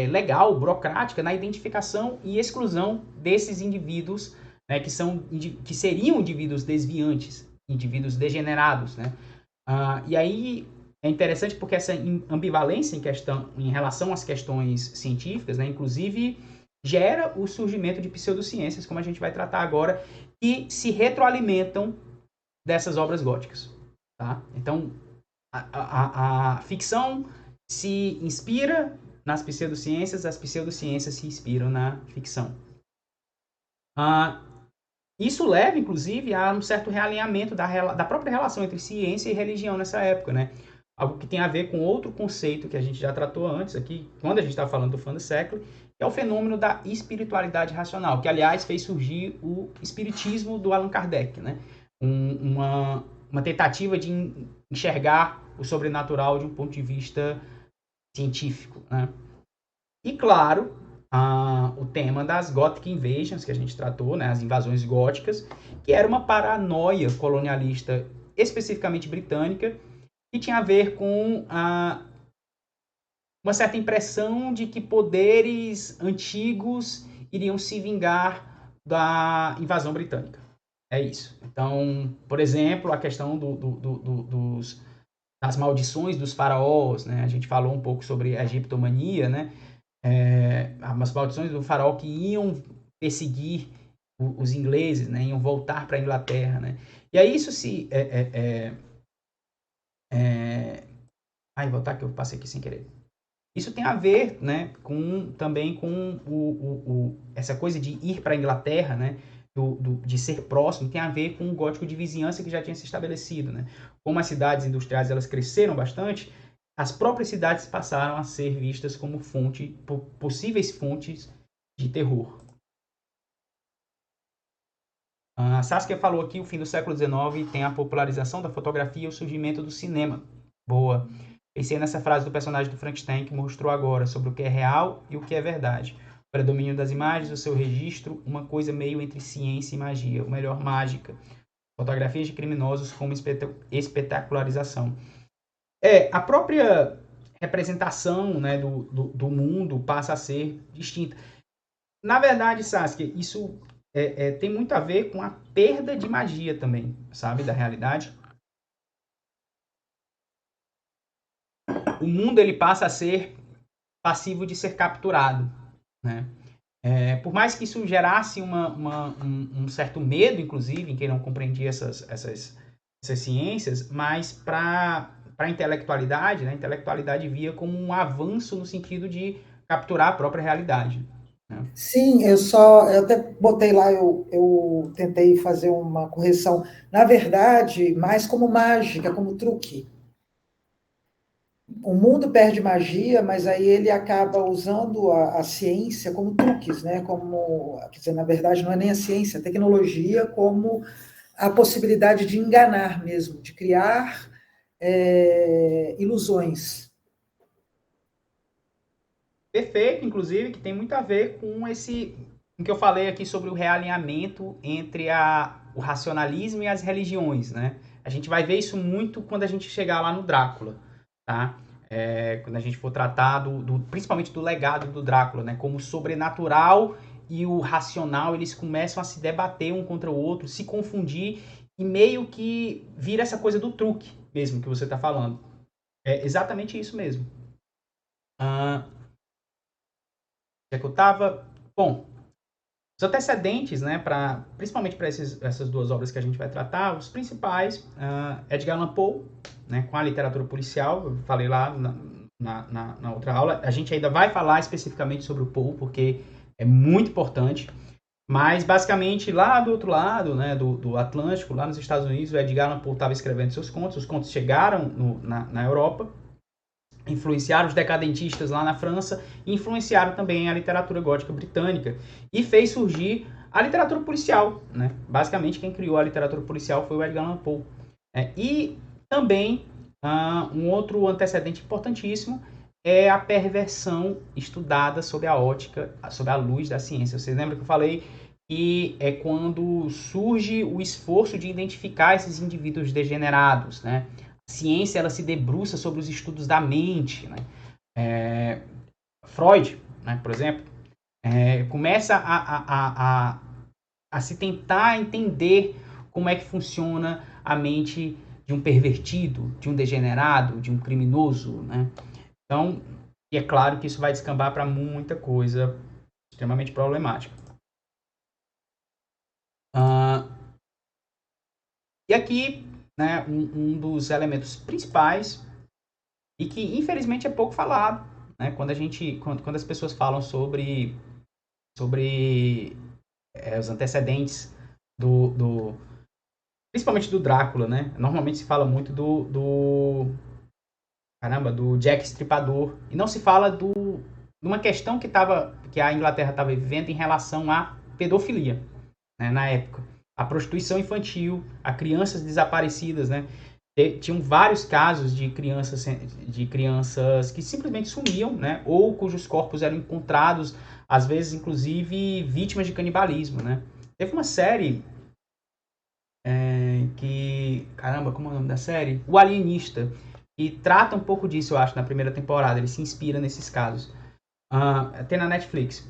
legal, burocrática, na identificação e exclusão desses indivíduos, né, que seriam indivíduos desviantes, indivíduos degenerados, né? E aí é interessante porque essa ambivalência em relação às questões científicas, né, inclusive gera o surgimento de pseudociências, como a gente vai tratar agora, que se retroalimentam dessas obras góticas. Tá? Então, a ficção se inspira nas pseudociências, as pseudociências se inspiram na ficção. Isso leva, inclusive, a um certo realinhamento da própria relação entre ciência e religião nessa época, né? Algo que tem a ver com outro conceito que a gente já tratou antes aqui, quando a gente estava falando do Fã do Século, que é o fenômeno da espiritualidade racional, que, aliás, fez surgir o espiritismo do Allan Kardec, né? Uma tentativa de enxergar o sobrenatural de um ponto de vista científico, né? E, claro, o tema das Gothic Invasions, que a gente tratou, né, as invasões góticas, que era uma paranoia colonialista especificamente britânica, que tinha a ver com uma certa impressão de que poderes antigos iriam se vingar da invasão britânica. É isso. Então, por exemplo, a questão das maldições dos faraós, né? A gente falou um pouco sobre a egiptomania, né? As maldições do faraó que iam perseguir os ingleses, né? Iam voltar para a Inglaterra, né? E aí isso se... voltar que eu passei aqui sem querer. Isso tem a ver, né, também com essa coisa de ir para a Inglaterra, né? De ser próximo, tem a ver com o gótico de vizinhança que já tinha se estabelecido, né? Como as cidades industriais elas cresceram bastante, as próprias cidades passaram a ser vistas como possíveis fontes de terror. A Saskia falou aqui, o fim do século XIX tem a popularização da fotografia e o surgimento do cinema. Boa. Pensei nessa frase do personagem do Frankenstein que mostrou agora, sobre o que é real e o que é verdade. O predomínio das imagens, o seu registro, uma coisa meio entre ciência e magia, ou melhor, mágica. Fotografias de criminosos como espetacularização. A própria representação, né, do mundo passa a ser distinta. Na verdade, Saskia, isso tem muito a ver com a perda de magia também, sabe, da realidade. O mundo ele passa a ser passivo de ser capturado, né? Por mais que isso gerasse um certo medo, inclusive, em quem não compreendia essas ciências, mas para a intelectualidade, né? A intelectualidade via como um avanço no sentido de capturar a própria realidade. Né? Sim, eu até botei lá, eu tentei fazer uma correção. Na verdade, mais como mágica, como truque. o mundo perde magia, mas aí ele acaba usando a ciência como truques, né? Como, quer dizer, na verdade, não é nem a ciência, a tecnologia como a possibilidade de enganar mesmo, de criar ilusões. Perfeito, inclusive, que tem muito a ver com com que eu falei aqui sobre o realinhamento entre o racionalismo e as religiões, né? A gente vai ver isso muito quando a gente chegar lá no Drácula, tá? Quando a gente for tratar principalmente do legado do Drácula, né? Como o sobrenatural e o racional, eles começam a se debater um contra o outro, se confundir e meio que vira essa coisa do truque mesmo que você está falando. É exatamente isso mesmo. Ah, é que eu estava? Bom, os antecedentes, né, principalmente para essas duas obras que a gente vai tratar, os principais, Edgar Allan Poe, né, com a literatura policial, eu falei lá na outra aula, a gente ainda vai falar especificamente sobre o Poe, porque é muito importante, mas basicamente lá do outro lado, né, do Atlântico, lá nos Estados Unidos, o Edgar Allan Poe estava escrevendo seus contos, os contos chegaram na Europa, influenciaram os decadentistas lá na França e influenciaram também a literatura gótica britânica e fez surgir a literatura policial, né? Basicamente quem criou a literatura policial foi o Edgar Allan Poe. E também um outro antecedente importantíssimo é a perversão estudada sob a ótica, sob a luz da ciência. Vocês lembram que eu falei que é quando surge o esforço de identificar esses indivíduos degenerados, né? A ciência ela se debruça sobre os estudos da mente, né? Freud, né, por exemplo, começa a se tentar entender como é que funciona a mente de um pervertido, de um degenerado, de um criminoso, né? Então, e é claro que isso vai descambar para muita coisa extremamente problemática. E aqui, né, um dos elementos principais e que infelizmente é pouco falado, né? Quando as pessoas falam sobre os antecedentes do principalmente do Drácula, né? Normalmente se fala muito do Jack Estripador e não se fala de uma questão que a Inglaterra estava vivendo em relação à pedofilia, né, na época, a prostituição infantil, a crianças desaparecidas, né? Tinham vários casos de crianças que simplesmente sumiam, né? Ou cujos corpos eram encontrados, às vezes, inclusive, vítimas de canibalismo, né? Teve uma série caramba, como é o nome da série? O Alienista, que trata um pouco disso, eu acho, na primeira temporada. Ele se inspira nesses casos. Tem na Netflix.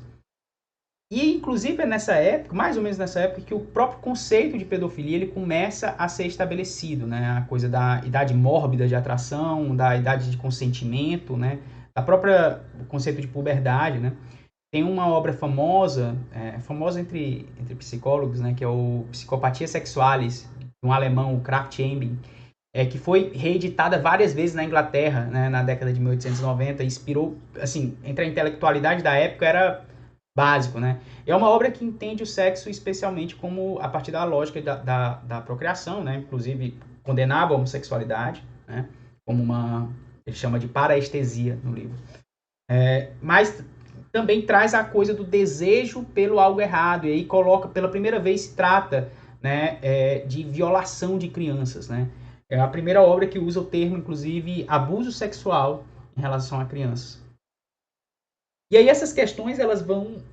E, inclusive, é nessa época, mais ou menos nessa época, que o próprio conceito de pedofilia ele começa a ser estabelecido, né? A coisa da idade mórbida de atração, da idade de consentimento, né? Da própria conceito de puberdade, né? Tem uma obra famosa, famosa entre psicólogos, né? Que é o Psicopatia Sexualis, um alemão, o Kraft Ebing, que foi reeditada várias vezes na Inglaterra, né? Na década de 1890, e inspirou, assim, entre a intelectualidade da época era básico, né? É uma obra que entende o sexo especialmente como a partir da lógica da procriação, né? Inclusive condenava a homossexualidade, né? Como ele chama de paraestesia no livro. Mas também traz a coisa do desejo pelo algo errado, e aí coloca, pela primeira vez se trata, né, de violação de crianças, né? É a primeira obra que usa o termo, inclusive, abuso sexual em relação a crianças. E aí essas questões elas vão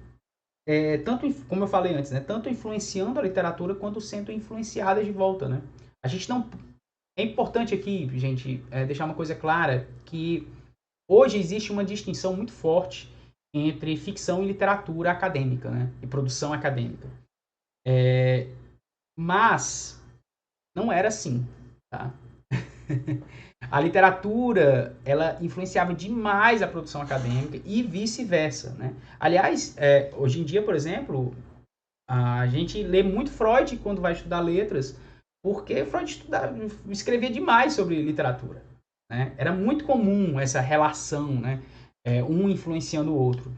tanto, como eu falei antes, né, tanto influenciando a literatura quanto sendo influenciadas de volta, né? A gente não é importante aqui, gente, deixar uma coisa clara que hoje existe uma distinção muito forte entre ficção e literatura acadêmica, né? E produção acadêmica. Mas não era assim, tá? A literatura, ela influenciava demais a produção acadêmica e vice-versa, né? Aliás, hoje em dia, por exemplo, a gente lê muito Freud quando vai estudar letras, porque Freud escrevia demais sobre literatura, né? Era muito comum essa relação, né? Um influenciando o outro.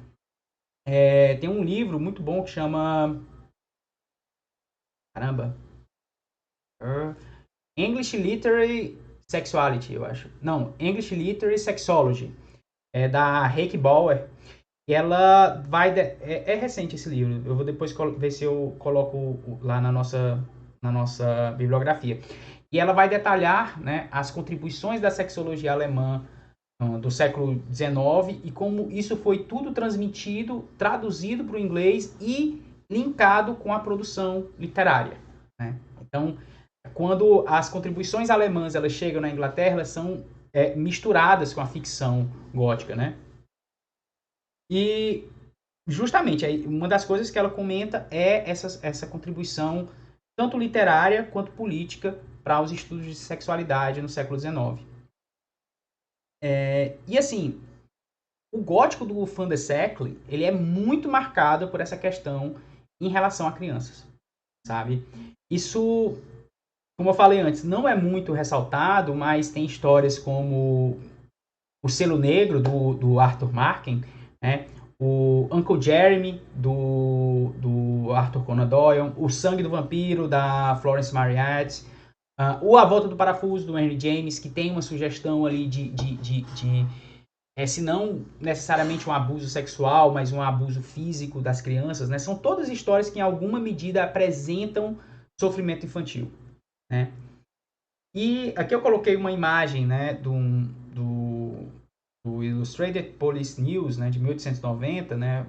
Tem um livro muito bom que chama... Caramba! English Literary Sexuality, eu acho. Não, English Literary Sexology. É da Heike Bauer. E ela vai... É recente esse livro. Eu vou depois ver se eu coloco lá na nossa bibliografia. E ela vai detalhar, né, as contribuições da sexologia alemã do século XIX e como isso foi tudo transmitido, traduzido para o inglês e linkado com a produção literária, né? Então, quando as contribuições alemãs elas chegam na Inglaterra, elas são misturadas com a ficção gótica, né? E justamente uma das coisas que ela comenta é essa contribuição tanto literária quanto política para os estudos de sexualidade no século XIX. E assim, o gótico do Van der Sekle, ele é muito marcado por essa questão em relação a crianças, sabe? Isso, como eu falei antes, não é muito ressaltado, mas tem histórias como O Selo Negro, do Arthur Marken, né? O Uncle Jeremy, do Arthur Conan Doyle, O Sangue do Vampiro, da Florence Marryat, o A Volta do Parafuso, do Henry James, que tem uma sugestão ali se não necessariamente um abuso sexual, mas um abuso físico das crianças, né? São todas histórias que, em alguma medida, apresentam sofrimento infantil, né? E aqui eu coloquei uma imagem, né, do Illustrated Police News, né, de 1890, né,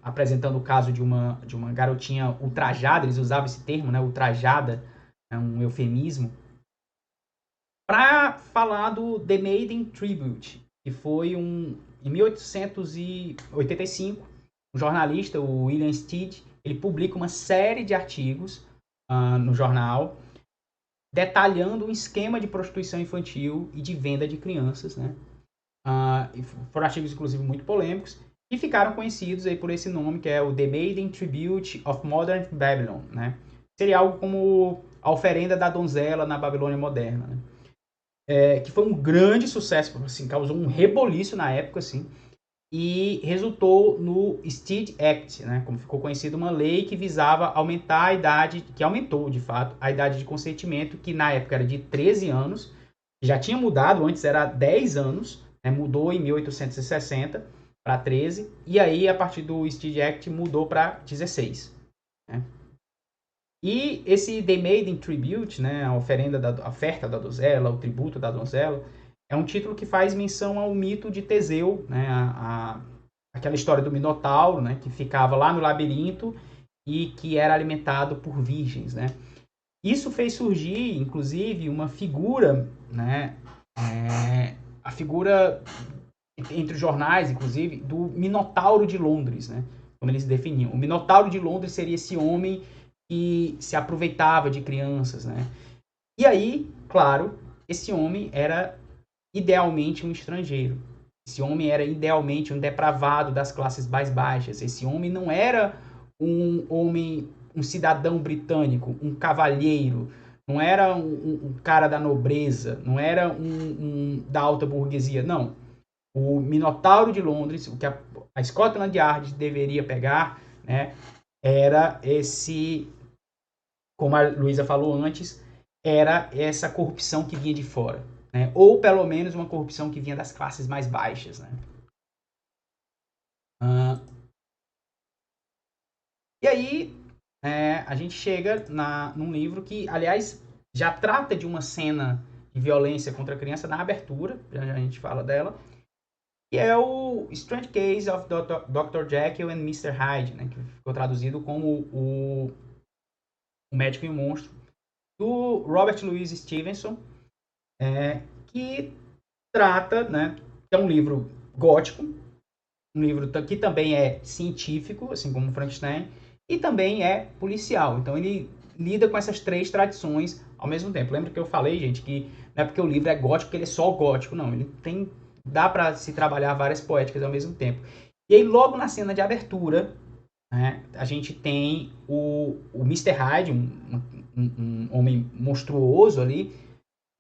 apresentando o caso de uma garotinha ultrajada, eles usavam esse termo, né, ultrajada, é um eufemismo, para falar do The Maiden Tribute, que foi em 1885, um jornalista, o William Stead, ele publica uma série de artigos no jornal, detalhando um esquema de prostituição infantil e de venda de crianças, né? Foram artigos, inclusive, muito polêmicos, e ficaram conhecidos aí por esse nome, que é o The Maiden Tribute of Modern Babylon, né? Seria algo como a oferenda da donzela na Babilônia moderna, né? Que foi um grande sucesso, assim, causou um reboliço na época, assim, e resultou no Stead Act, né, como ficou conhecido, uma lei que visava aumentar a idade, que aumentou, de fato, a idade de consentimento, que na época era de 13 anos, já tinha mudado, antes era 10 anos, né, mudou em 1860 para 13, e aí, a partir do Stead Act, mudou para 16, né. E esse The Maiden Tribute, né, a oferta da donzela, o tributo da donzela, é um título que faz menção ao mito de Teseu, né, aquela história do Minotauro, né, que ficava lá no labirinto e que era alimentado por virgens, né. Isso fez surgir, inclusive, uma figura, né, a figura entre os jornais, inclusive, do Minotauro de Londres, né, como eles definiam. O Minotauro de Londres seria esse homem que se aproveitava de crianças, né? E aí, claro, esse homem era idealmente um estrangeiro. Esse homem era idealmente um depravado das classes mais baixas. Esse homem não era um cidadão britânico, um cavalheiro, não era um cara da nobreza, não era da alta burguesia, não. O Minotauro de Londres, o que a Scotland Yard deveria pegar, né, era esse, como a Luísa falou antes, era essa corrupção que vinha de fora, né? Ou pelo menos uma corrupção que vinha das classes mais baixas, né? E aí a gente chega num livro que, aliás, já trata de uma cena de violência contra a criança na abertura, já a gente fala dela, que é o Strange Case of Dr. Jekyll and Mr. Hyde, né, que ficou traduzido como o Médico e o Monstro, do Robert Louis Stevenson, que trata, né, que é um livro gótico, um livro que também é científico, assim como Frankenstein, e também é policial. Então ele lida com essas três tradições ao mesmo tempo. Lembra que eu falei, gente, que não é porque o livro é gótico que ele é só gótico, não. Ele dá para se trabalhar várias poéticas ao mesmo tempo. E aí, logo na cena de abertura, né, a gente tem o Mr. Hyde, um homem monstruoso ali,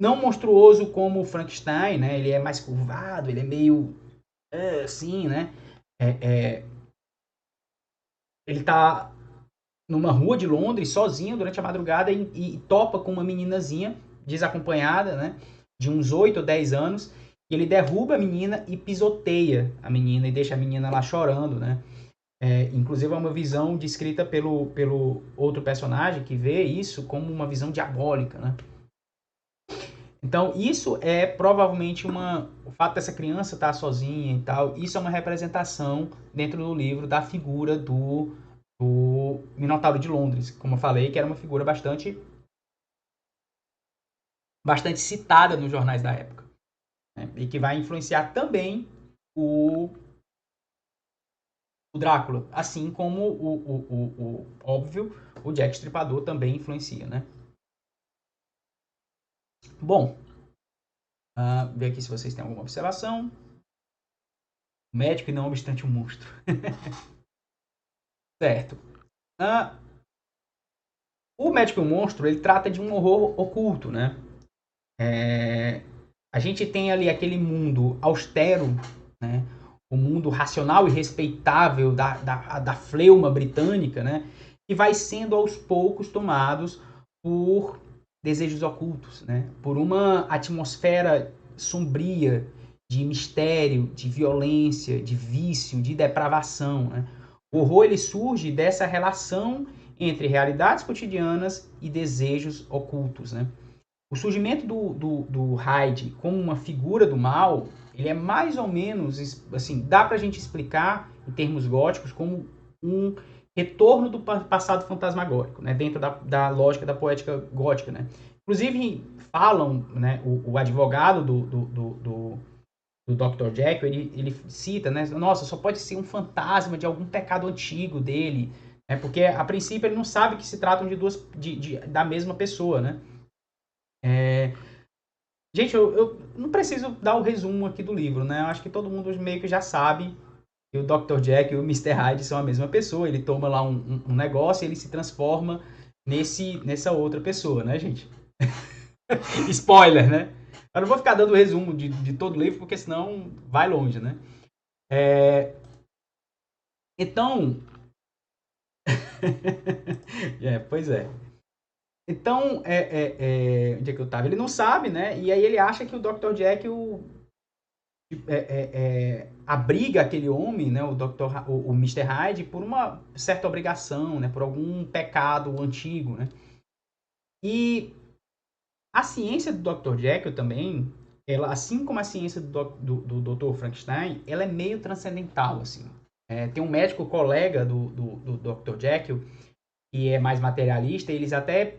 não monstruoso como o Frankenstein, né? Ele é mais curvado, ele é meio assim, né? Ele tá numa rua de Londres sozinho durante a madrugada e topa com uma meninazinha desacompanhada, né? De uns 8 ou 10 anos. E ele derruba a menina e pisoteia a menina e deixa a menina lá chorando, né? Inclusive é uma visão descrita pelo outro personagem que vê isso como uma visão diabólica, né? Então, isso é provavelmente o fato dessa criança estar sozinha e tal, isso é uma representação dentro do livro da figura do Minotauro de Londres, como eu falei, que era uma figura bastante citada nos jornais da época, né? E que vai influenciar também o Drácula, assim como óbvio, o Jack Stripador também influencia, né? Bom, ver aqui se vocês têm alguma observação. Médico e não obstante um monstro. Certo. O Médico e o Monstro, ele trata de um horror oculto, né? A gente tem ali aquele mundo austero, né? O mundo racional e respeitável da fleuma britânica, né? Que vai sendo aos poucos tomados por desejos ocultos, né? Por uma atmosfera sombria de mistério, de violência, de vício, de depravação, né? O horror ele surge dessa relação entre realidades cotidianas e desejos ocultos, né? O surgimento do Hyde como uma figura do mal, ele é mais ou menos, assim, dá pra gente explicar em termos góticos como um retorno do passado fantasmagórico, né? Dentro da lógica da poética gótica, né? Inclusive, falam, né, o advogado do Dr. Jekyll, ele cita, né? Nossa, só pode ser um fantasma de algum pecado antigo dele, né? Porque, a princípio, ele não sabe que se tratam da mesma pessoa, né? Gente, eu não preciso dar o resumo aqui do livro, né? Eu acho que todo mundo meio que já sabe que o Dr. Jekyll e o Mr. Hyde são a mesma pessoa. Ele toma lá um negócio e ele se transforma nessa outra pessoa, né, gente? Spoiler, né? Eu não vou ficar dando o resumo de todo o livro, porque senão vai longe, né? Então... pois é. Então, onde é que eu tava? Ele não sabe, né? E aí ele acha que o Dr. Jekyll abriga aquele homem, né? O Mr. Hyde, por uma certa obrigação, né? Por algum pecado antigo, né? E a ciência do Dr. Jekyll também, ela, assim como a ciência do Dr. Frankenstein, ela é meio transcendental, assim. Tem um médico colega do Dr. Jekyll, que é mais materialista, e eles até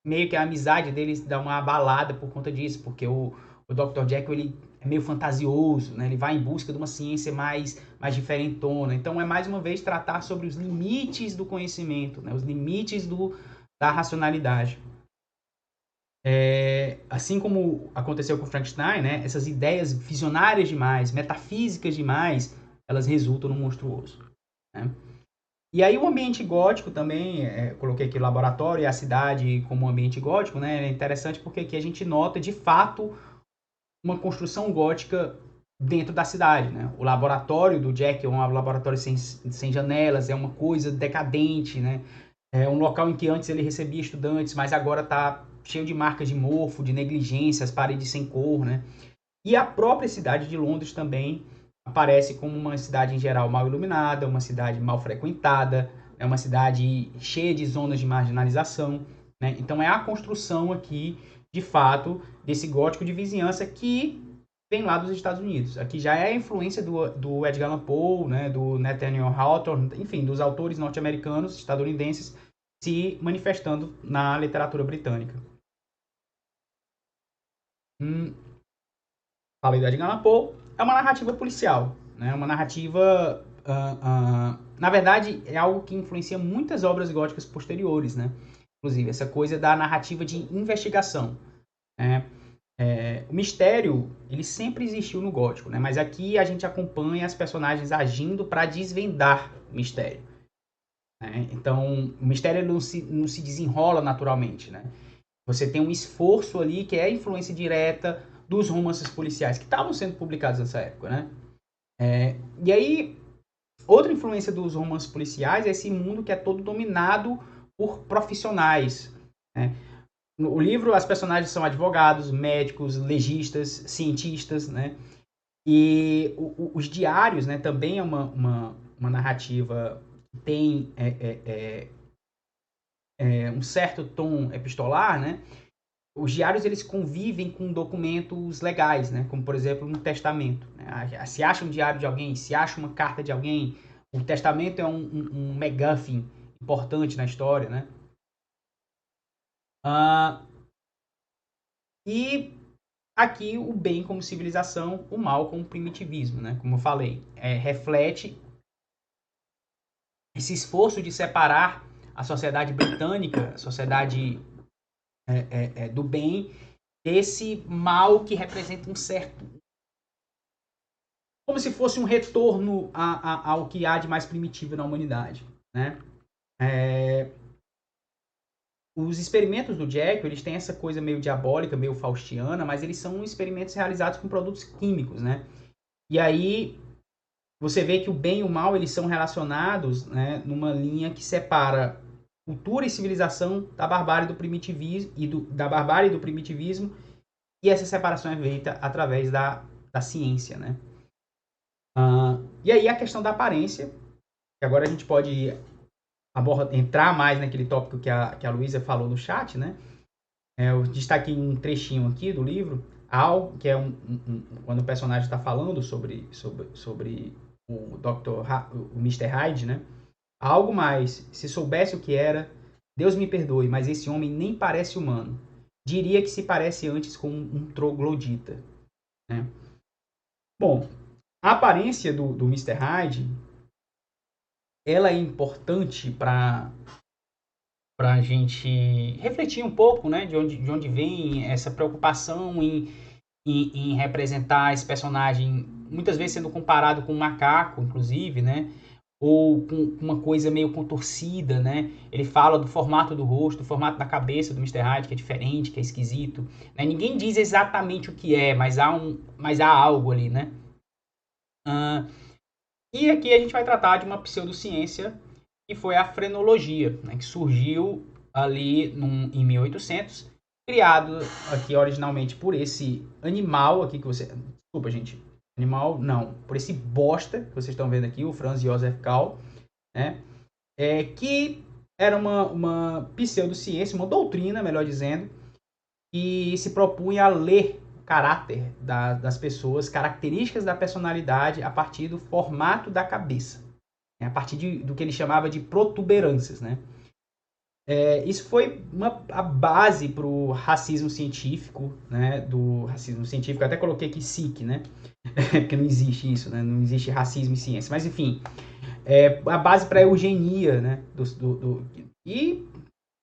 meio que a amizade deles dá uma abalada por conta disso, porque o Dr. Jekyll, ele é meio fantasioso, né? Ele vai em busca de uma ciência mais diferentona. Então, é mais uma vez tratar sobre os limites do conhecimento, né? Os limites da racionalidade. Assim como aconteceu com Frankenstein, né? Essas ideias visionárias demais, metafísicas demais, elas resultam no monstruoso, né? E aí o ambiente gótico também, coloquei aqui o laboratório e a cidade como ambiente gótico, né? É interessante porque aqui a gente nota, de fato, uma construção gótica dentro da cidade, né? O laboratório do Jack é um laboratório sem janelas, é uma coisa decadente, né? É um local em que antes ele recebia estudantes, mas agora está cheio de marcas de mofo, de negligência, as paredes sem cor, né? E a própria cidade de Londres também aparece como uma cidade em geral mal iluminada, uma cidade mal frequentada, é uma cidade cheia de zonas de marginalização, né? Então é a construção aqui, de fato, desse gótico de vizinhança que vem lá dos Estados Unidos. Aqui já é a influência do Edgar Allan Poe, né, do Nathaniel Hawthorne, enfim, dos autores norte-americanos, estadunidenses, se manifestando na literatura britânica. Falei do Edgar Allan Poe, é uma narrativa policial, né? Uma narrativa, na verdade, é algo que influencia muitas obras góticas posteriores, né? Inclusive, essa coisa da narrativa de investigação, né? O mistério, ele sempre existiu no gótico, né? Mas aqui a gente acompanha as personagens agindo para desvendar o mistério, né? Então, o mistério não se desenrola naturalmente, né? Você tem um esforço ali que é a influência direta dos romances policiais que estavam sendo publicados nessa época, né? E aí, outra influência dos romances policiais é esse mundo que é todo dominado por profissionais, né? No livro, as personagens são advogados, médicos, legistas, cientistas, né? E os diários, né, também é uma narrativa que tem um certo tom epistolar, né? Os diários, eles convivem com documentos legais, né? Como, por exemplo, um testamento. Né? Se acha um diário de alguém, se acha uma carta de alguém, o testamento é um MacGuffin importante na história, né? E aqui o bem como civilização, o mal como primitivismo, né? Como eu falei, reflete esse esforço de separar a sociedade britânica, a sociedade do bem, desse mal que representa um certo... Como se fosse um retorno ao que há de mais primitivo na humanidade, né? Os experimentos do Jekyll, eles têm essa coisa meio diabólica, meio faustiana, mas eles são experimentos realizados com produtos químicos, né? E aí você vê que o bem e o mal, eles são relacionados, né, numa linha que separa cultura e civilização da barbárie do primitivismo e do primitivismo, e essa separação é feita através da ciência, né? E aí a questão da aparência, que agora a gente pode entrar mais naquele tópico que a Luísa falou no chat, né? Eu destaquei um trechinho aqui do livro, algo que é quando o personagem está falando sobre o Mr. Hyde, né? Algo mais, se soubesse o que era, Deus me perdoe, mas esse homem nem parece humano. Diria que se parece antes com um troglodita, né? Bom, a aparência do Mr. Hyde, ela é importante para a gente refletir um pouco, né, de onde vem essa preocupação em representar esse personagem, muitas vezes sendo comparado com um macaco, inclusive, né, ou com uma coisa meio contorcida, né? Ele fala do formato do rosto, do formato da cabeça do Mr. Hyde, que é diferente, que é esquisito, né? Ninguém diz exatamente o que é, mas há algo ali, né? E aqui a gente vai tratar de uma pseudociência que foi a frenologia, né? Que surgiu ali em 1800, criado aqui originalmente por esse animal aqui que você... Desculpa, gente. Animal, não. Por esse bosta que vocês estão vendo aqui, o Franz Josef Gall, né? Que era uma pseudociência, uma doutrina, melhor dizendo, que se propunha a ler o caráter das pessoas, características da personalidade a partir do formato da cabeça, né? A partir do que ele chamava de protuberâncias, né? Isso foi a base para o racismo científico, né? Do racismo científico, eu até coloquei aqui SIC, né? Porque não existe isso, né? Não existe racismo em ciência. Mas, enfim, a base para a eugenia, né? E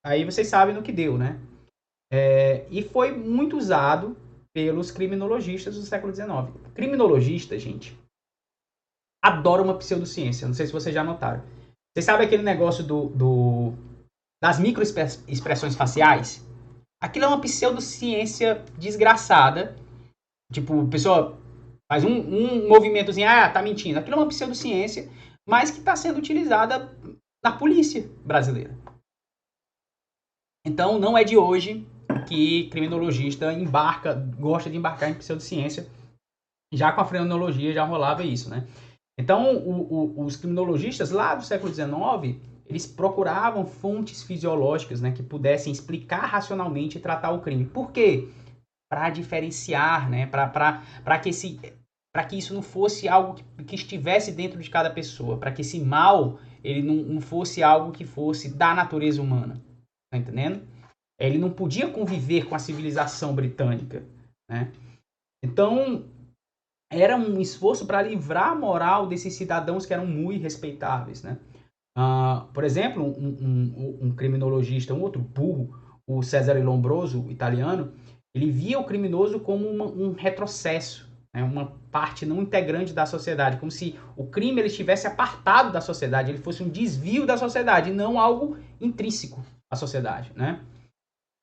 aí vocês sabem no que deu, né? E foi muito usado pelos criminologistas do século XIX. Criminologista, gente, adora uma pseudociência. Não sei se vocês já notaram. Vocês sabem aquele negócio das microexpressões faciais? Aquilo é uma pseudociência desgraçada. Tipo, a pessoa faz um movimentozinho, tá mentindo. Aquilo é uma pseudociência, mas que está sendo utilizada na polícia brasileira. Então, não é de hoje que criminologista gosta de embarcar em pseudociência. Já com a frenologia já rolava isso, né? Então, os criminologistas lá do século XIX, eles procuravam fontes fisiológicas, né, que pudessem explicar racionalmente e tratar o crime. Por quê? Para diferenciar, né? Para que isso não fosse algo que estivesse dentro de cada pessoa, para que esse mal ele não fosse algo que fosse da natureza humana, tá entendendo? Ele não podia conviver com a civilização britânica, né? Então era um esforço para livrar a moral desses cidadãos que eram muito respeitáveis, né? Por exemplo, um criminologista, um outro burro, o Cesare Lombroso, italiano, ele via o criminoso como um retrocesso, né? Uma parte não integrante da sociedade, como se o crime ele estivesse apartado da sociedade, ele fosse um desvio da sociedade, e não algo intrínseco à sociedade, né?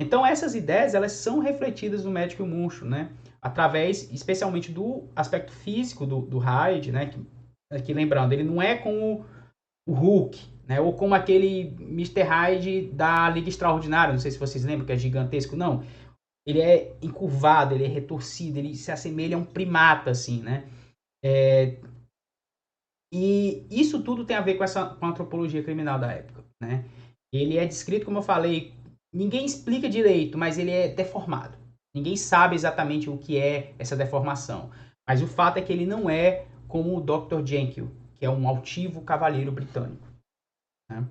Então essas ideias elas são refletidas no Médico e o Monstro, né? Através, especialmente do aspecto físico do Hyde, né? Que lembrando, ele não é como o Hulk, né? Ou como aquele Mr. Hyde da Liga Extraordinária, não sei se vocês lembram, que é gigantesco. Não, ele é encurvado, ele é retorcido, ele se assemelha a um primata, assim, né? E isso tudo tem a ver com com a antropologia criminal da época, né? Ele é descrito, como eu falei, ninguém explica direito, mas ele é deformado. Ninguém sabe exatamente o que é essa deformação. Mas o fato é que ele não é como o Dr. Jekyll, que é um altivo cavaleiro britânico, né?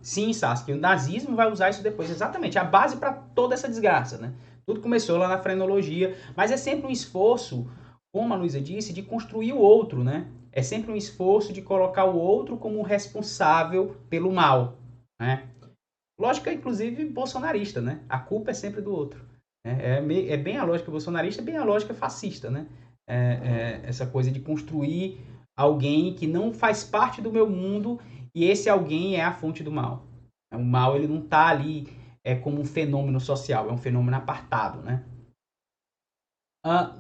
Sim, Sasuke, o nazismo vai usar isso depois. Exatamente, a base para toda essa desgraça, né? Tudo começou lá na frenologia, mas é sempre um esforço, como a Luísa disse, de construir o outro, né? É sempre um esforço de colocar o outro como responsável pelo mal, né? Lógica, inclusive, bolsonarista, né? A culpa é sempre do outro. É bem a lógica bolsonarista, bem a lógica fascista, né? Essa coisa de construir alguém que não faz parte do meu mundo e esse alguém é a fonte do mal. O mal, ele não está ali como um fenômeno social, é um fenômeno apartado, né?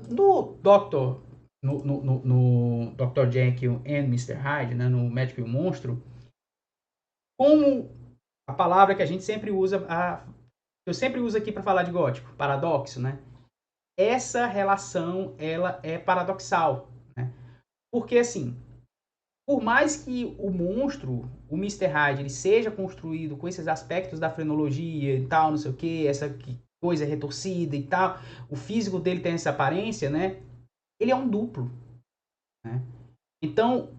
No Dr. No Dr. Jekyll and Mr. Hyde, né? No Médico e o Monstro, como a palavra que a gente sempre usa, eu sempre uso aqui para falar de gótico, paradoxo, né? Essa relação, ela é paradoxal, né? Porque, assim, por mais que o monstro, o Mr. Hyde, ele seja construído com esses aspectos da frenologia e tal, não sei o que, essa coisa retorcida e tal, o físico dele tem essa aparência, né? Ele é um duplo, né? Então,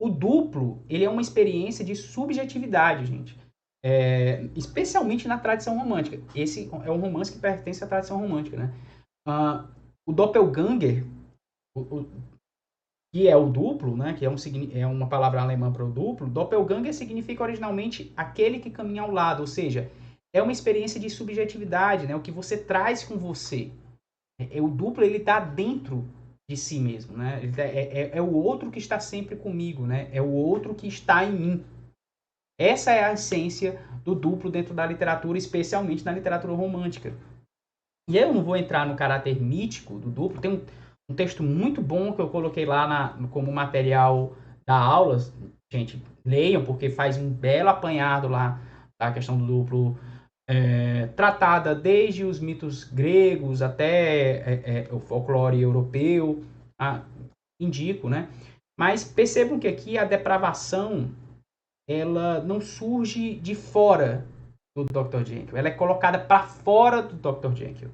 o duplo, ele é uma experiência de subjetividade, gente. Especialmente na tradição romântica. Esse é um romance que pertence à tradição romântica, né? O doppelganger, que é o duplo, né? Que é uma palavra alemã para o duplo. Doppelganger significa originalmente aquele que caminha ao lado, ou seja, é uma experiência de subjetividade, né? O que você traz com você. O duplo, ele está dentro de si mesmo, né? É o outro que está sempre comigo, né? É o outro que está em mim. Essa é a essência do duplo dentro da literatura, especialmente na literatura romântica. E eu não vou entrar no caráter mítico do duplo. Tem um texto muito bom que eu coloquei lá como material da aula. Gente, leiam, porque faz um belo apanhado lá da questão do duplo, tratada desde os mitos gregos até o folclore europeu. Indico, né? Mas percebam que aqui a depravação, ela não surge de fora do Dr. Jekyll, ela é colocada para fora do Dr. Jekyll,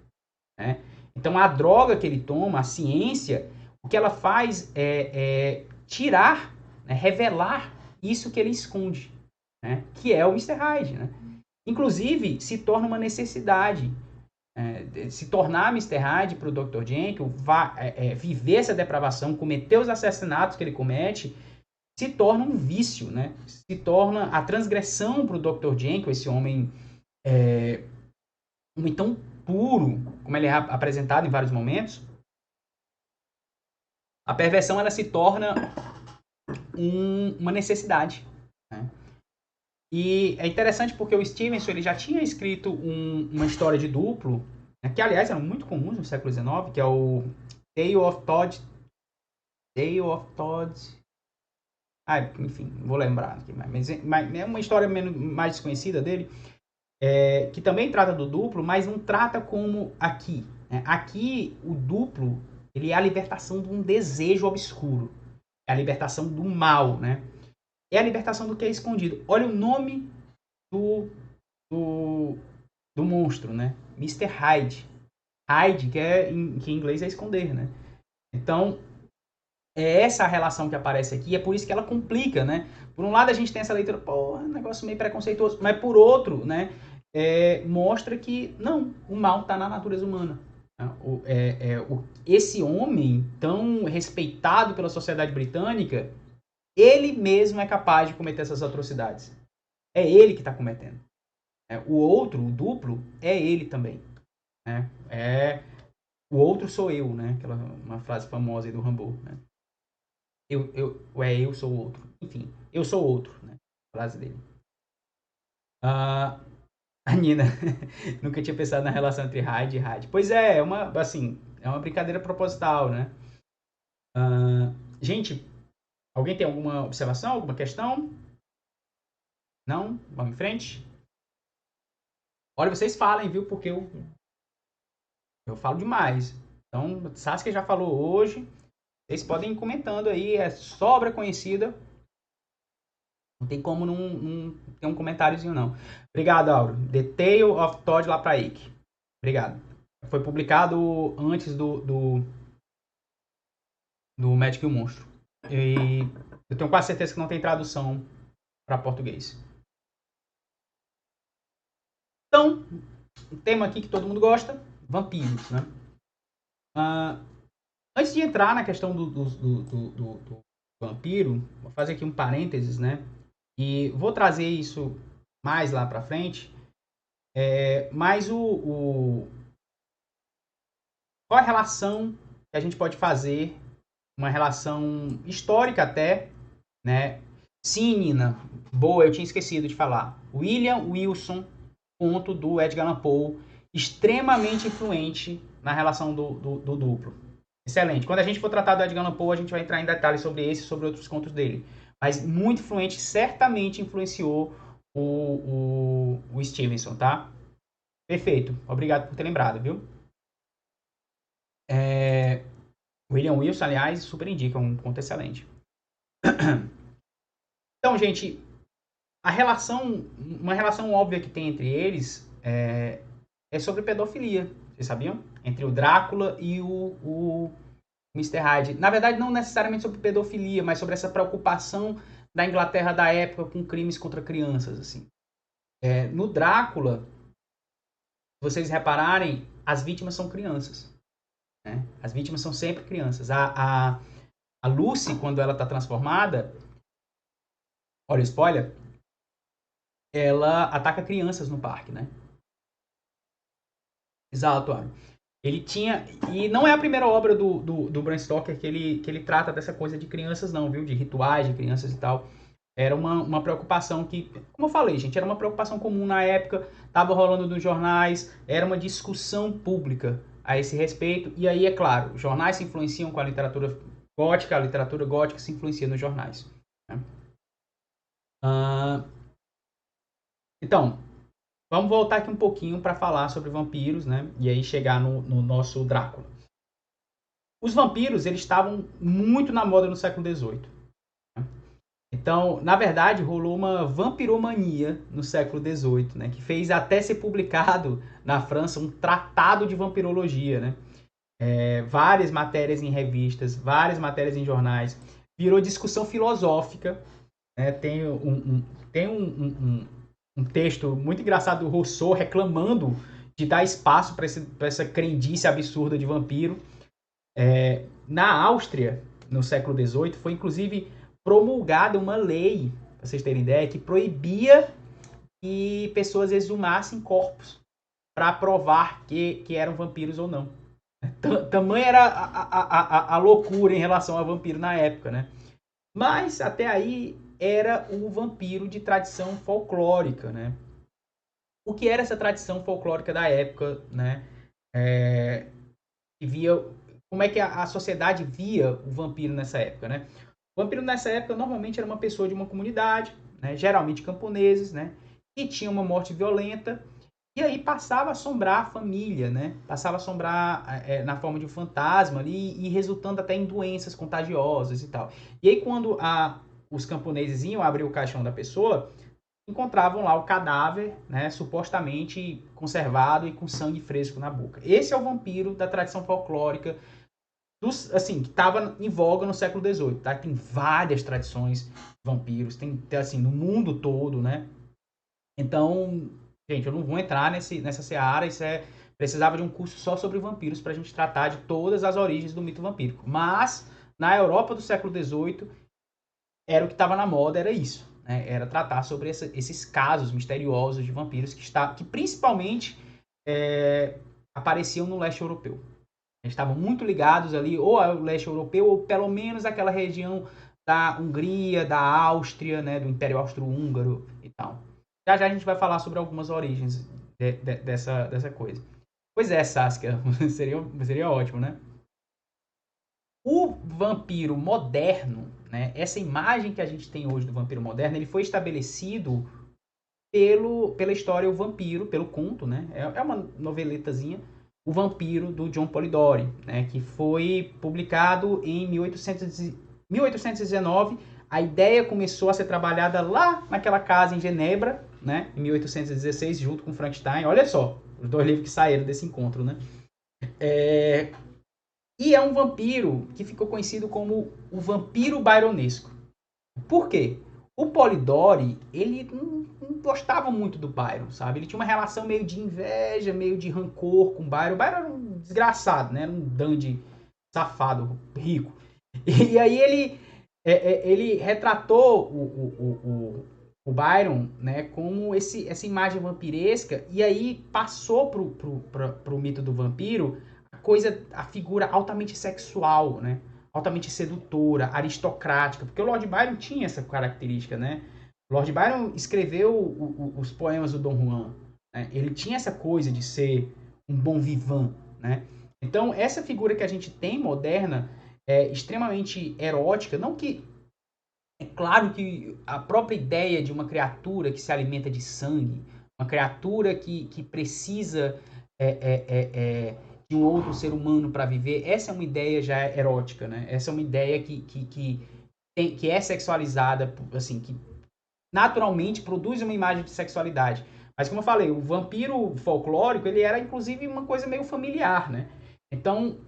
né? Então a droga que ele toma, a ciência, o que ela faz é tirar, né, revelar isso que ele esconde, né, que é o Mr. Hyde, né? Inclusive se torna uma necessidade, se tornar Mr. Hyde para o Dr. Jekyll, viver essa depravação, cometer os assassinatos que ele comete, se torna um vício, né? Se torna a transgressão para o Dr. Jekyll, esse homem tão puro, como ele é apresentado em vários momentos. A perversão, ela se torna uma necessidade, né? E é interessante porque o Stevenson, ele já tinha escrito uma história de duplo, né, que aliás eram muito comuns no século XIX, que é o Tale of Todd. Enfim, não vou lembrar aqui, mas é uma história mais desconhecida dele, que também trata do duplo, mas não trata como aqui, né? Aqui, o duplo, ele é a libertação de um desejo obscuro. É a libertação do mal, né? É a libertação do que é escondido. Olha o nome do monstro, né? Mr. Hyde. Hyde, que em inglês é esconder, né? Então, é essa a relação que aparece aqui, é por isso que ela complica, né? Por um lado a gente tem essa leitura, um negócio meio preconceituoso, mas por outro, né, mostra que não, o mal está na natureza humana. Esse homem tão respeitado pela sociedade britânica, ele mesmo é capaz de cometer essas atrocidades. É ele que está cometendo. O outro, o duplo, é ele também, né? O outro sou eu, né? Uma frase famosa aí do Rambo, né? Eu sou o outro. Enfim, eu sou outro, né? A frase dele. A Nina nunca tinha pensado na relação entre Hyde e Hyde. Pois é uma brincadeira proposital, né? Gente, Alguém tem alguma observação, alguma questão? Não? Vamos em frente? Olha, vocês falem, viu? Porque eu falo demais. Então, Saskia já falou hoje. Vocês podem ir comentando aí. É sobra conhecida. Não tem como não ter um comentáriozinho, não. Obrigado, Auro. The Tale of Todd Lapraik. Obrigado. Foi publicado antes do Magic e o Monstro. E eu tenho quase certeza que não tem tradução para português. Então, um tema aqui que todo mundo gosta, vampiros, né? Antes de entrar na questão do vampiro, vou fazer aqui um parênteses, né? E vou trazer isso mais lá para frente. Mas qual a relação que a gente pode fazer, uma relação histórica até, né? Sim, Nina, boa, eu tinha esquecido de falar. William Wilson, conto do Edgar Allan Poe, extremamente influente na relação do duplo. Excelente. Quando a gente for tratar do Edgar Allan Poe, a gente vai entrar em detalhes sobre esse e sobre outros contos dele. Mas muito influente, certamente influenciou o Stevenson, tá? Perfeito. Obrigado por ter lembrado, viu? William Wilson, aliás, super indica, um conto excelente. Então, gente, uma relação óbvia que tem entre eles é sobre pedofilia. Vocês sabiam? Entre o Drácula e o Mr. Hyde. Na verdade, não necessariamente sobre pedofilia, mas sobre essa preocupação da Inglaterra da época com crimes contra crianças, assim. No Drácula, se vocês repararem, as vítimas são crianças. Né? As vítimas são sempre crianças. A Lucy, quando ela está transformada, olha o spoiler, ela ataca crianças no parque, né? Exato, ele tinha... E não é a primeira obra do Bram Stoker que ele trata dessa coisa de crianças, não, viu? De rituais de crianças e tal. Era uma preocupação que, como eu falei, gente, era uma preocupação comum na época, estava rolando nos jornais, era uma discussão pública a esse respeito. E aí, é claro, os jornais se influenciam com a literatura gótica se influencia nos jornais. Né? Então, vamos voltar aqui um pouquinho para falar sobre vampiros, né? E aí chegar no nosso Drácula. Os vampiros, eles estavam muito na moda no século XVIII. Né? Então, na verdade, rolou uma vampiromania no século XVIII, né? Que fez até ser publicado na França um tratado de vampirologia, né? Várias matérias em revistas, várias matérias em jornais. Virou discussão filosófica. Né? Tem um texto muito engraçado do Rousseau reclamando de dar espaço para essa crendice absurda de vampiro. Na Áustria, no século XVIII, foi inclusive promulgada uma lei, para vocês terem ideia, que proibia que pessoas exumassem corpos para provar que eram vampiros ou não. Tamanha era a loucura em relação a vampiro na época, né? Mas até aí era o vampiro de tradição folclórica, né? O que era essa tradição folclórica da época, né? Como é que a sociedade via o vampiro nessa época, né? O vampiro nessa época normalmente era uma pessoa de uma comunidade, né? Geralmente camponeses, né? Que tinha uma morte violenta e aí passava a assombrar a família, né? Passava a assombrar na forma de um fantasma ali e resultando até em doenças contagiosas e tal. E aí quando os camponeses iam abrir o caixão da pessoa, encontravam lá o cadáver, né, supostamente conservado e com sangue fresco na boca. Esse é o vampiro da tradição folclórica, assim, que estava em voga no século XVIII. Tá? Tem várias tradições de vampiros, tem assim, no mundo todo, né? Então, gente, eu não vou entrar nessa seara, precisava de um curso só sobre vampiros para a gente tratar de todas as origens do mito vampírico. Mas, na Europa do século XVIII, era o que estava na moda, era isso. Né? Era tratar sobre esses casos misteriosos de vampiros que principalmente apareciam no leste europeu. Eles estavam muito ligados ali, ou ao leste europeu, ou pelo menos aquela região da Hungria, da Áustria, né, do Império Austro-Húngaro e tal. Já já a gente vai falar sobre algumas origens dessa coisa. Pois é, Saskia, seria ótimo, né? O vampiro moderno, né, essa imagem que a gente tem hoje do vampiro moderno, ele foi estabelecido pela história O Vampiro, pelo conto, né? É uma noveletazinha, O Vampiro, do John Polidori, né? Que foi publicado em 1819. A ideia começou a ser trabalhada lá naquela casa em Genebra, né? Em 1816, junto com Frankenstein. Olha só, os dois livros que saíram desse encontro, né? E é um vampiro que ficou conhecido como o vampiro byronesco. Por quê? O Polidori, ele não gostava muito do Byron, sabe? Ele tinha uma relação meio de inveja, meio de rancor com o Byron. O Byron era um desgraçado, né? Era um dandy safado, rico. E aí ele retratou o Byron, né, como essa imagem vampiresca, e aí passou pro mito do vampiro a figura altamente sexual, né? Altamente sedutora, aristocrática, porque o Lord Byron tinha essa característica, né? O Lord Byron escreveu os poemas do Dom Juan, né? Ele tinha essa coisa de ser um bon vivant, né? Então, essa figura que a gente tem moderna é extremamente erótica, não que... É claro que a própria ideia de uma criatura que se alimenta de sangue, uma criatura que precisa de um outro ser humano para viver, essa é uma ideia já erótica, né? Essa é uma ideia que é sexualizada, assim, que naturalmente produz uma imagem de sexualidade. Mas como eu falei, o vampiro folclórico, ele era inclusive uma coisa meio familiar, né? Então,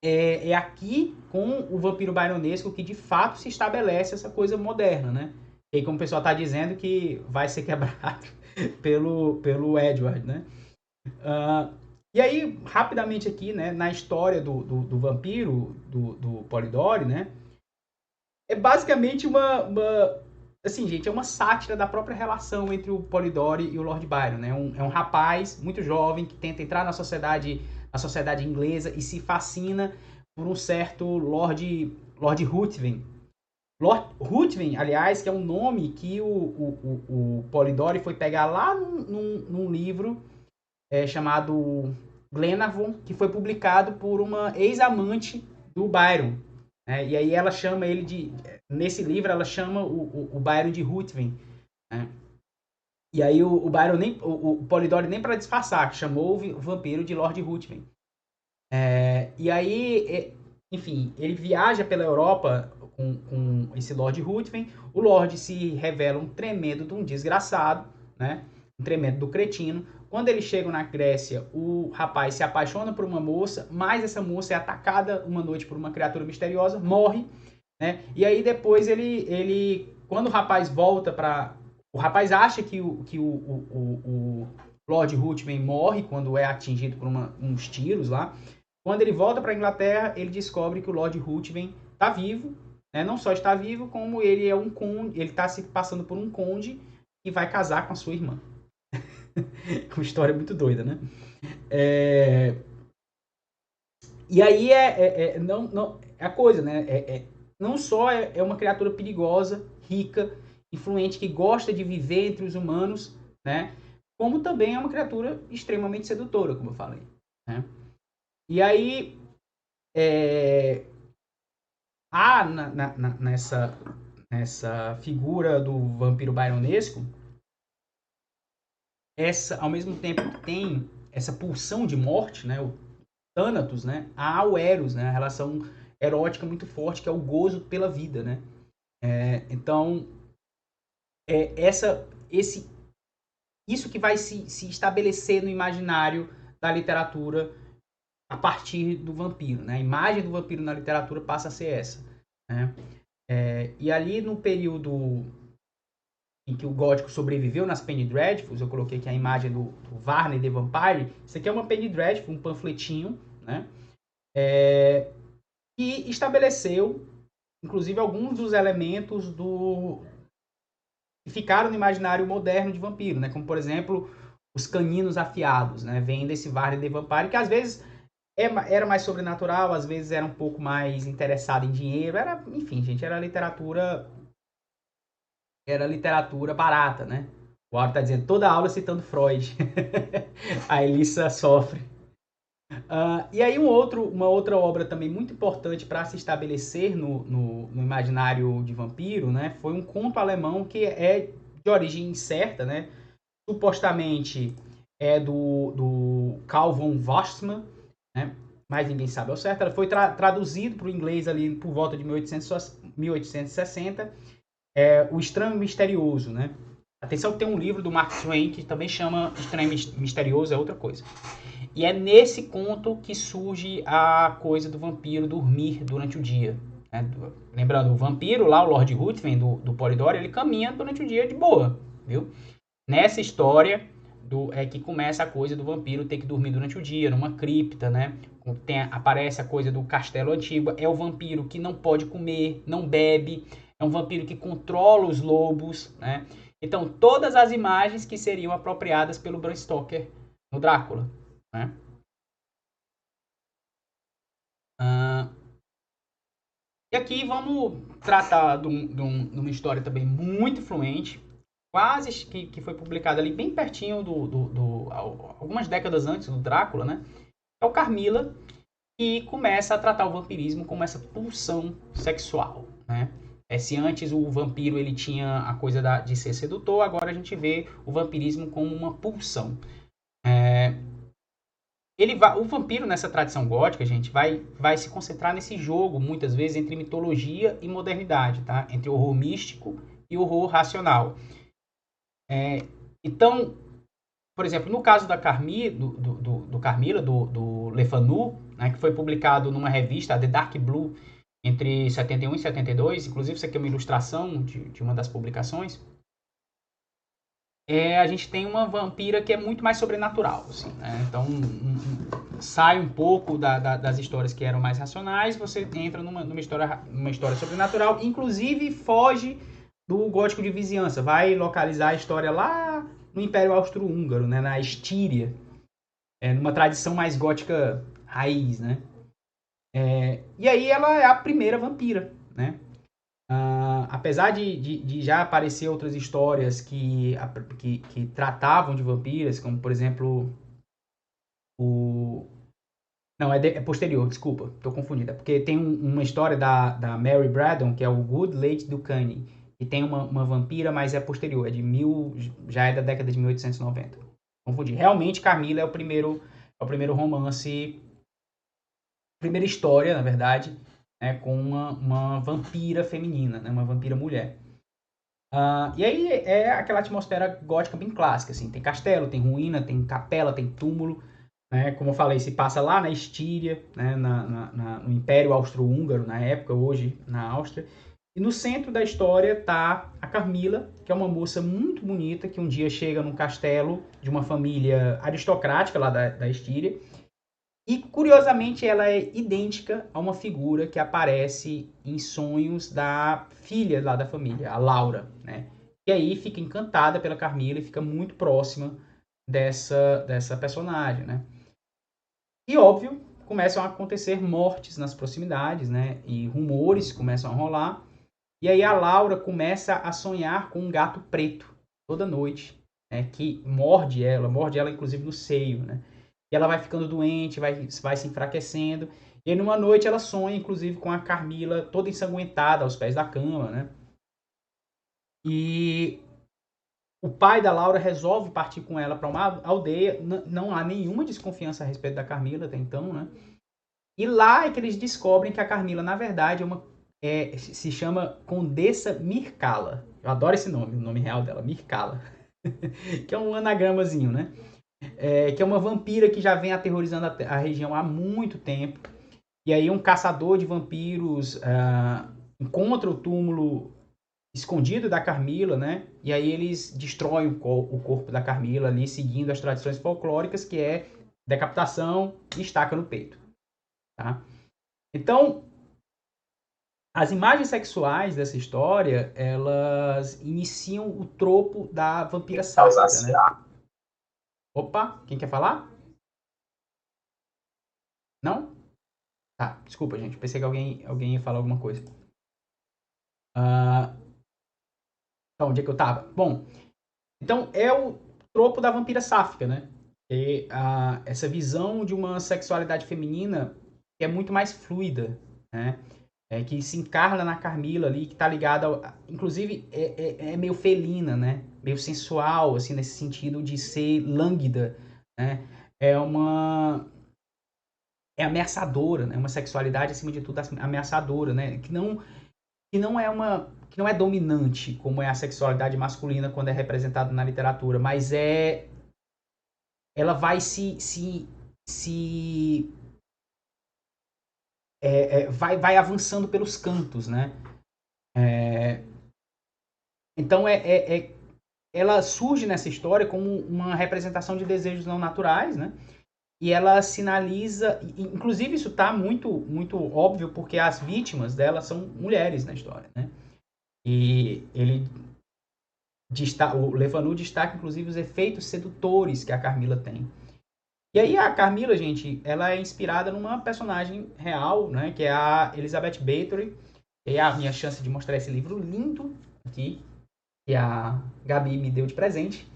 é aqui com o vampiro byronesco que de fato se estabelece essa coisa moderna, né? E aí, como o pessoal está dizendo, que vai ser quebrado pelo Edward, né? E aí, rapidamente aqui, né, na história do vampiro, do Polidori, né? É basicamente assim, gente, é uma sátira da própria relação entre o Polidori e o Lord Byron, né? É um rapaz muito jovem que tenta entrar na sociedade inglesa e se fascina por um certo Lord Ruthven. Lord Ruthven, aliás, que é um nome que o Polidori foi pegar lá num livro chamado Glenavon, que foi publicado por uma ex-amante do Byron. E aí ela chama ele de... Nesse livro, ela chama o Byron de Ruthven. Né? E aí o Byron o Polidori nem para disfarçar, chamou o vampiro de Lord Ruthven. E aí, enfim, ele viaja pela Europa com esse Lord Ruthven. O Lord se revela um tremendo de um desgraçado, né? Um tremendo do cretino. Quando eles chegam na Grécia, o rapaz se apaixona por uma moça, mas essa moça é atacada uma noite por uma criatura misteriosa, morre, né? E aí depois quando o rapaz volta para... O rapaz acha que o Lord Ruthven morre quando é atingido por uns tiros lá. Quando ele volta para a Inglaterra, ele descobre que o Lord Ruthven está vivo, né? Não só está vivo, como ele é um conde, ele está se passando por um conde e vai casar com a sua irmã. Uma história muito doida, né? E aí não, é a coisa, né? Não só é uma criatura perigosa, rica, influente, que gosta de viver entre os humanos, né? Como também é uma criatura extremamente sedutora, como eu falei, né? E aí, há nessa figura do vampiro byronesco, ao mesmo tempo que tem essa pulsão de morte, né, o Thanatos, né, há o Eros, né, a relação erótica muito forte, que é o gozo pela vida, né. Então, isso que vai se estabelecer no imaginário da literatura a partir do vampiro, né? A imagem do vampiro na literatura passa a ser essa, né? E ali no período em que o gótico sobreviveu nas Penny Dreadfuls, eu coloquei aqui a imagem do Varney the Vampire. Isso aqui é uma Penny Dreadful, um panfletinho, né? Que estabeleceu, inclusive, alguns dos elementos que ficaram no imaginário moderno de vampiro, né? Como, por exemplo, os caninos afiados, né? Vem desse Varney the Vampire, que às vezes era mais sobrenatural, às vezes era um pouco mais interessado em dinheiro, enfim, gente, era literatura barata, né? O Auro tá dizendo, toda aula citando Freud. A Elissa sofre. E aí uma outra obra também muito importante para se estabelecer no imaginário de vampiro, né, foi um conto alemão que é de origem incerta, né, supostamente é do Carl von Wastmann, né, mas ninguém sabe ao certo. Ela foi traduzido para o inglês ali por volta de 1860, O Estranho Misterioso, né. Atenção que tem um livro do Mark Twain que também chama Estranho Misterioso, é outra coisa. E é nesse conto que surge a coisa do vampiro dormir durante o dia. Né? Lembrando, o vampiro lá, o Lord Ruthven do Polidori, ele caminha durante o dia de boa, viu? Nessa história é que começa a coisa do vampiro ter que dormir durante o dia, numa cripta, né? Aparece a coisa do castelo antigo. É o vampiro que não pode comer, não bebe. É um vampiro que controla os lobos, né? Então, todas as imagens que seriam apropriadas pelo Bram Stoker no Drácula, né? E aqui vamos tratar de uma história também muito influente, quase que foi publicada ali bem pertinho algumas décadas antes do Drácula, né? É o Carmilla, que começa a tratar o vampirismo como essa pulsão sexual, né? Se antes o vampiro ele tinha a coisa de ser sedutor, agora a gente vê o vampirismo como uma pulsão. O vampiro nessa tradição gótica, gente, vai se concentrar nesse jogo, muitas vezes, entre mitologia e modernidade, tá? Entre horror místico e horror racional. Então, por exemplo, no caso da Carmilla, do Le Fanu, né, que foi publicado numa revista, The Dark Blue, entre 71 e 72, inclusive isso aqui é uma ilustração de uma das publicações, a gente tem uma vampira que é muito mais sobrenatural, assim, né? Então, sai um pouco das histórias que eram mais racionais, você entra numa história sobrenatural, inclusive foge do gótico de vizinhança, vai localizar a história lá no Império Austro-Húngaro, né? Na Estíria, numa tradição mais gótica raiz, né? E aí ela é a primeira vampira, né? Apesar de já aparecer outras histórias que tratavam de vampiras, como por exemplo não, é posterior, desculpa, estou confundida, porque tem uma história da Mary Braddon, que é o Good Lady Ducane, e tem uma vampira, mas é posterior, já é da década de 1890. Confundi. Realmente Carmilla é o primeiro romance, primeira história, na verdade, com uma vampira feminina, né, uma vampira mulher. E aí é aquela atmosfera gótica bem clássica, assim, tem castelo, tem ruína, tem capela, tem túmulo, né, como eu falei, se passa lá na Estíria, né, no Império Austro-Húngaro, na época, hoje na Áustria, e no centro da história tá a Carmilla, que é uma moça muito bonita, que um dia chega num castelo de uma família aristocrática lá da Estíria, e, curiosamente, ela é idêntica a uma figura que aparece em sonhos da filha lá da família, a Laura, né? E aí fica encantada pela Carmilla e fica muito próxima dessa personagem, né? E, óbvio, começam a acontecer mortes nas proximidades, né? E rumores começam a rolar. E aí a Laura começa a sonhar com um gato preto toda noite, né? Que morde ela inclusive no seio, né? E ela vai ficando doente, vai se enfraquecendo. E aí, numa noite, ela sonha, inclusive, com a Carmilla toda ensanguentada aos pés da cama, né? E o pai da Laura resolve partir com ela para uma aldeia. Não há nenhuma desconfiança a respeito da Carmilla até então, né? E lá é que eles descobrem que a Carmilla, na verdade, se chama Condessa Mircalla. Eu adoro esse nome, o nome real dela, Mircalla. Que é um anagramazinho, né? Que é uma vampira que já vem aterrorizando a região há muito tempo. E aí um caçador de vampiros encontra o túmulo escondido da Carmilla, né? E aí eles destroem o corpo da Carmilla ali, seguindo as tradições folclóricas, que é decapitação e estaca no peito. Tá? Então, as imagens sexuais dessa história, elas iniciam o tropo da vampira sáfica, né? Opa, quem quer falar? Não? Tá, desculpa, gente. Pensei que alguém ia falar alguma coisa. Então, onde é que eu tava? Bom, então é o tropo da vampira sáfica, né? E essa visão de uma sexualidade feminina que é muito mais fluida, né? Que se encarna na Carmila ali, que tá ligada, inclusive é meio felina, né? Meio sensual, assim, nesse sentido de ser lânguida, né? É uma é ameaçadora, né? Uma sexualidade acima de tudo ameaçadora, né? Que não é dominante como é a sexualidade masculina quando é representada na literatura, mas ela vai se vai avançando pelos cantos, né? Então ela surge nessa história como uma representação de desejos não naturais, né? E ela sinaliza, inclusive isso está muito óbvio porque as vítimas dela são mulheres na história, né? E o Le Fanu destaca inclusive os efeitos sedutores que a Carmila tem. E aí a Carmila, gente, ela é inspirada numa personagem real, né? Que é a Elizabeth Bathory. E é a minha chance de mostrar esse livro lindo aqui, que a Gabi me deu de presente.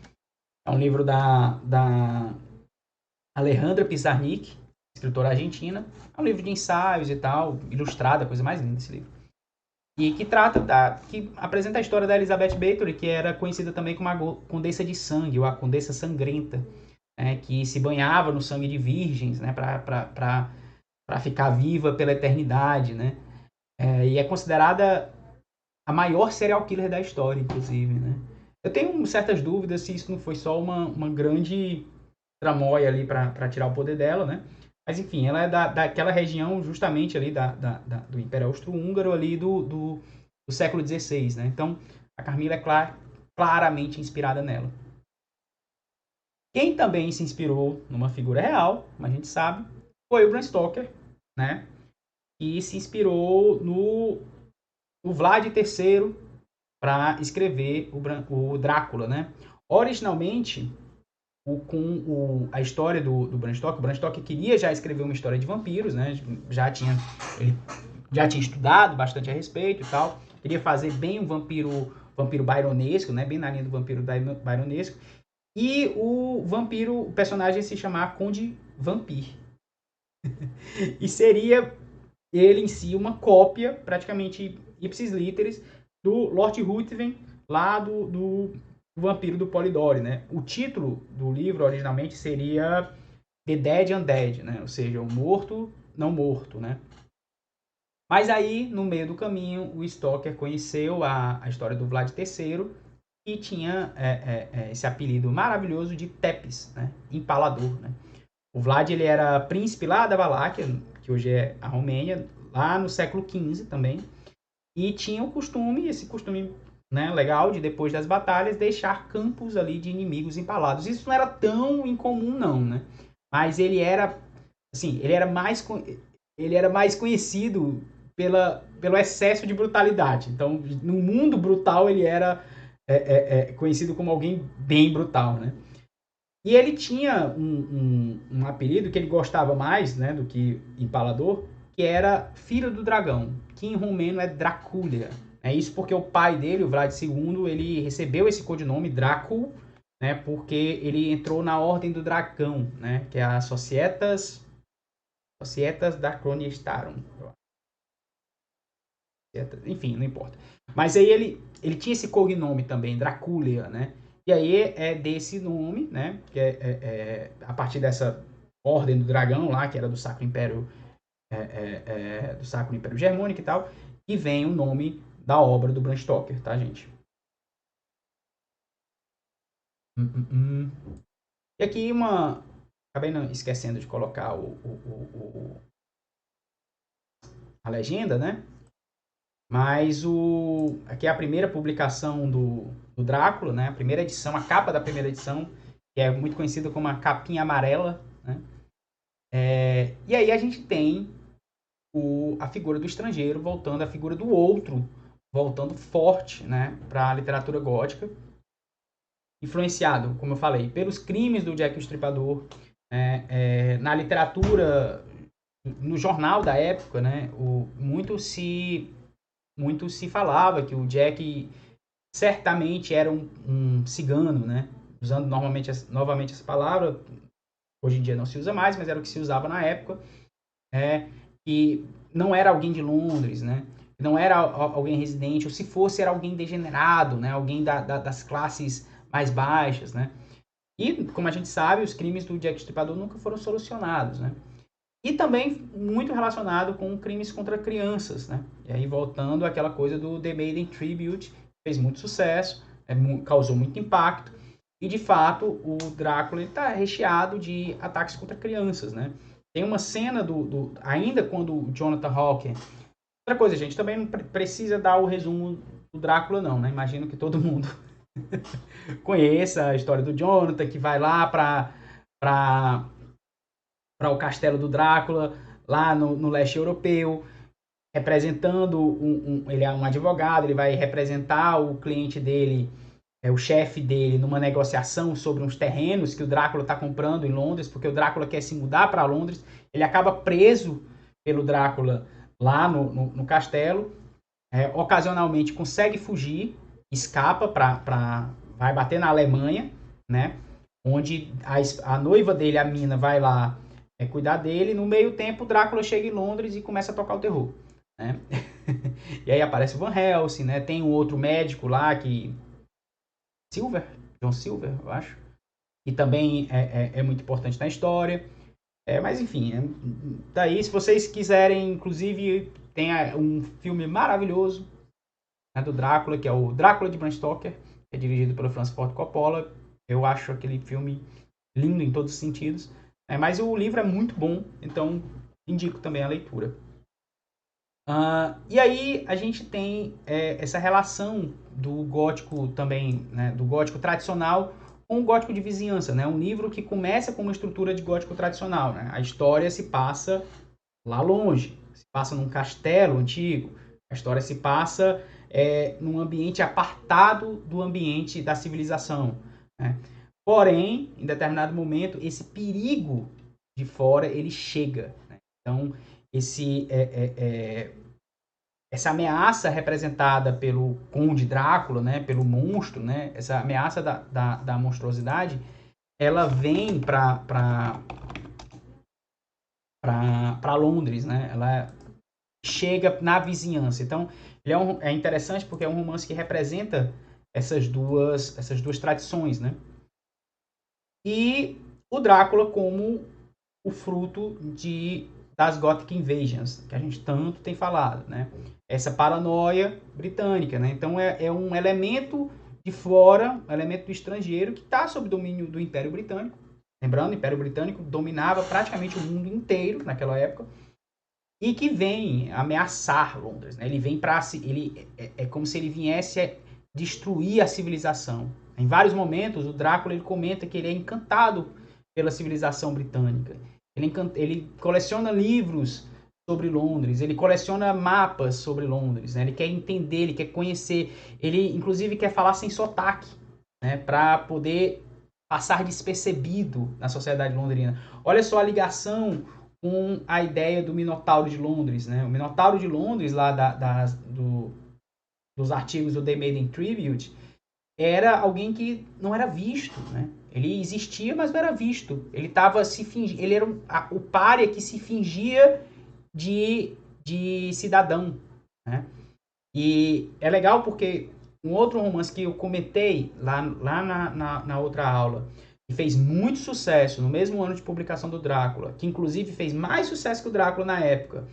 É um livro da Alejandra Pizarnik, escritora argentina. É um livro de ensaios e tal, ilustrado, a coisa mais linda desse livro. E que que apresenta a história da Elizabeth Bathory, que era conhecida também como a Condessa de Sangue, ou a Condessa Sangrenta, que se banhava no sangue de virgens, né, para ficar viva pela eternidade, né? E é considerada a maior serial killer da história, inclusive, né? Eu tenho certas dúvidas se isso não foi só uma grande tramóia ali para tirar o poder dela, né? Mas enfim, ela é daquela região justamente ali do Império Austro-Húngaro ali do século XVI, né? Então a Carmila é claramente inspirada nela. Quem também se inspirou numa figura real, como a gente sabe, foi o Bram Stoker, né? E se inspirou no Vlad III para escrever o Drácula, né? Originalmente, a história do Bram Stoker, o Bram Stoker queria já escrever uma história de vampiros, né? Ele já tinha estudado bastante a respeito e tal. Queria fazer bem um vampiro byronesco, né? Bem na linha do vampiro byronesco. E o personagem se chamar Conde Vampir. E seria ele em si uma cópia, praticamente ipsis literis, do Lord Ruthven, lá do Vampiro do Polidori, né? O título do livro originalmente seria The Dead Undead, né? Ou seja, o morto não morto, né? Mas aí, no meio do caminho, o Stoker conheceu a história do Vlad III e tinha esse apelido maravilhoso de Tepes, né? Empalador, né? O Vlad ele era príncipe lá da Valáquia, que hoje é a Romênia, lá no século XV também, e tinha esse costume, né, legal de depois das batalhas deixar campos ali de inimigos empalados. Isso não era tão incomum não, né? Mas ele era assim, ele era mais conhecido pelo excesso de brutalidade. Então, no mundo brutal ele era conhecido como alguém bem brutal, né? E ele tinha um apelido que ele gostava mais, né, do que Empalador, que era Filho do Dragão, que em romeno é Dracúlia. É isso porque o pai dele, o Vlad II, ele recebeu esse codinome Drácul, né, porque ele entrou na Ordem do Dragão, né, que é a Societas Draconiestarum. Enfim, não importa. Mas aí ele tinha esse cognome também, Dracúlia, né? E aí é desse nome, né? Que a partir dessa Ordem do Dragão lá, que era do Sacro Império, do Sacro Império Germânico e tal, e vem o nome da obra do Bram Stoker, tá, gente? E aqui acabei não esquecendo de colocar a legenda, né? Mas aqui é a primeira publicação do Drácula, né? A primeira edição, a capa da primeira edição, que é muito conhecida como a capinha amarela, né? E aí a gente tem a figura do estrangeiro voltando, a figura do outro voltando forte, né? Para a literatura gótica, influenciado, como eu falei, pelos crimes do Jack o Estripador, na literatura, no jornal da época, né? Muito se falava que o Jack certamente era um cigano, né? Usando novamente essa palavra, hoje em dia não se usa mais, mas era o que se usava na época, e não era alguém de Londres, né? Não era alguém residente, ou se fosse, era alguém degenerado, né? Alguém das classes mais baixas, né? E, como a gente sabe, os crimes do Jack Stripador nunca foram solucionados, né? E também muito relacionado com crimes contra crianças, né? E aí voltando àquela coisa do The Maiden Tribute, fez muito sucesso, causou muito impacto, e de fato o Drácula está recheado de ataques contra crianças, né? Tem uma cena ainda quando o Jonathan Hawker... Outra coisa, gente, também não precisa dar o resumo do Drácula, não, né? Imagino que todo mundo conheça a história do Jonathan, que vai lá para o castelo do Drácula, lá no leste europeu, representando ele é um advogado, ele vai representar o cliente dele, o chefe dele, numa negociação sobre uns terrenos que o Drácula está comprando em Londres, porque o Drácula quer se mudar para Londres. Ele acaba preso pelo Drácula lá no castelo, ocasionalmente consegue fugir, escapa vai bater na Alemanha, né? Onde a noiva dele, a Mina, vai lá cuidar dele. No meio tempo, o Drácula chega em Londres e começa a tocar o terror, né? E aí aparece o Van Helsing, né? Tem um outro médico lá que... John Silver, eu acho. Que também é muito importante na história. Mas enfim, daí se vocês quiserem, inclusive, tem um filme maravilhoso, né, do Drácula, que é o Drácula de Bram Stoker, que é dirigido pelo Francis Ford Coppola. Eu acho aquele filme lindo em todos os sentidos. Mas o livro é muito bom, então indico também a leitura. E aí a gente tem essa relação do gótico também, né, do gótico tradicional com o gótico de vizinhança, né? Um livro que começa com uma estrutura de gótico tradicional, né? A história se passa lá longe, se passa num castelo antigo, a história se passa num ambiente apartado do ambiente da civilização, né? Porém, em determinado momento, esse perigo de fora, ele chega, né? Então, essa ameaça representada pelo Conde Drácula, né, pelo monstro, né, essa ameaça da monstruosidade, ela vem para Londres, né? Ela chega na vizinhança. Então, ele é interessante porque é um romance que representa essas duas tradições, né? E o Drácula como o fruto das Gothic Invasions, que a gente tanto tem falado, né? Essa paranoia britânica, né? Então é um elemento de fora, um elemento do estrangeiro que está sob domínio do Império Britânico. Lembrando, o Império Britânico dominava praticamente o mundo inteiro naquela época e que vem ameaçar Londres, né? Ele vem é como se ele viesse destruir a civilização. Em vários momentos, o Drácula ele comenta que ele é encantado pela civilização britânica. Ele coleciona livros sobre Londres, ele coleciona mapas sobre Londres, né? Ele quer entender, ele quer conhecer, ele inclusive quer falar sem sotaque, né? Para poder passar despercebido na sociedade londrina. Olha só a ligação com a ideia do Minotauro de Londres, né? O Minotauro de Londres, lá dos artigos do The Maiden Tribute, era alguém que não era visto, né? Ele existia, mas não era visto. Ele ele era o pária que se fingia de cidadão, né? E é legal porque um outro romance que eu comentei lá na outra aula, que fez muito sucesso no mesmo ano de publicação do Drácula, que inclusive fez mais sucesso que o Drácula na época,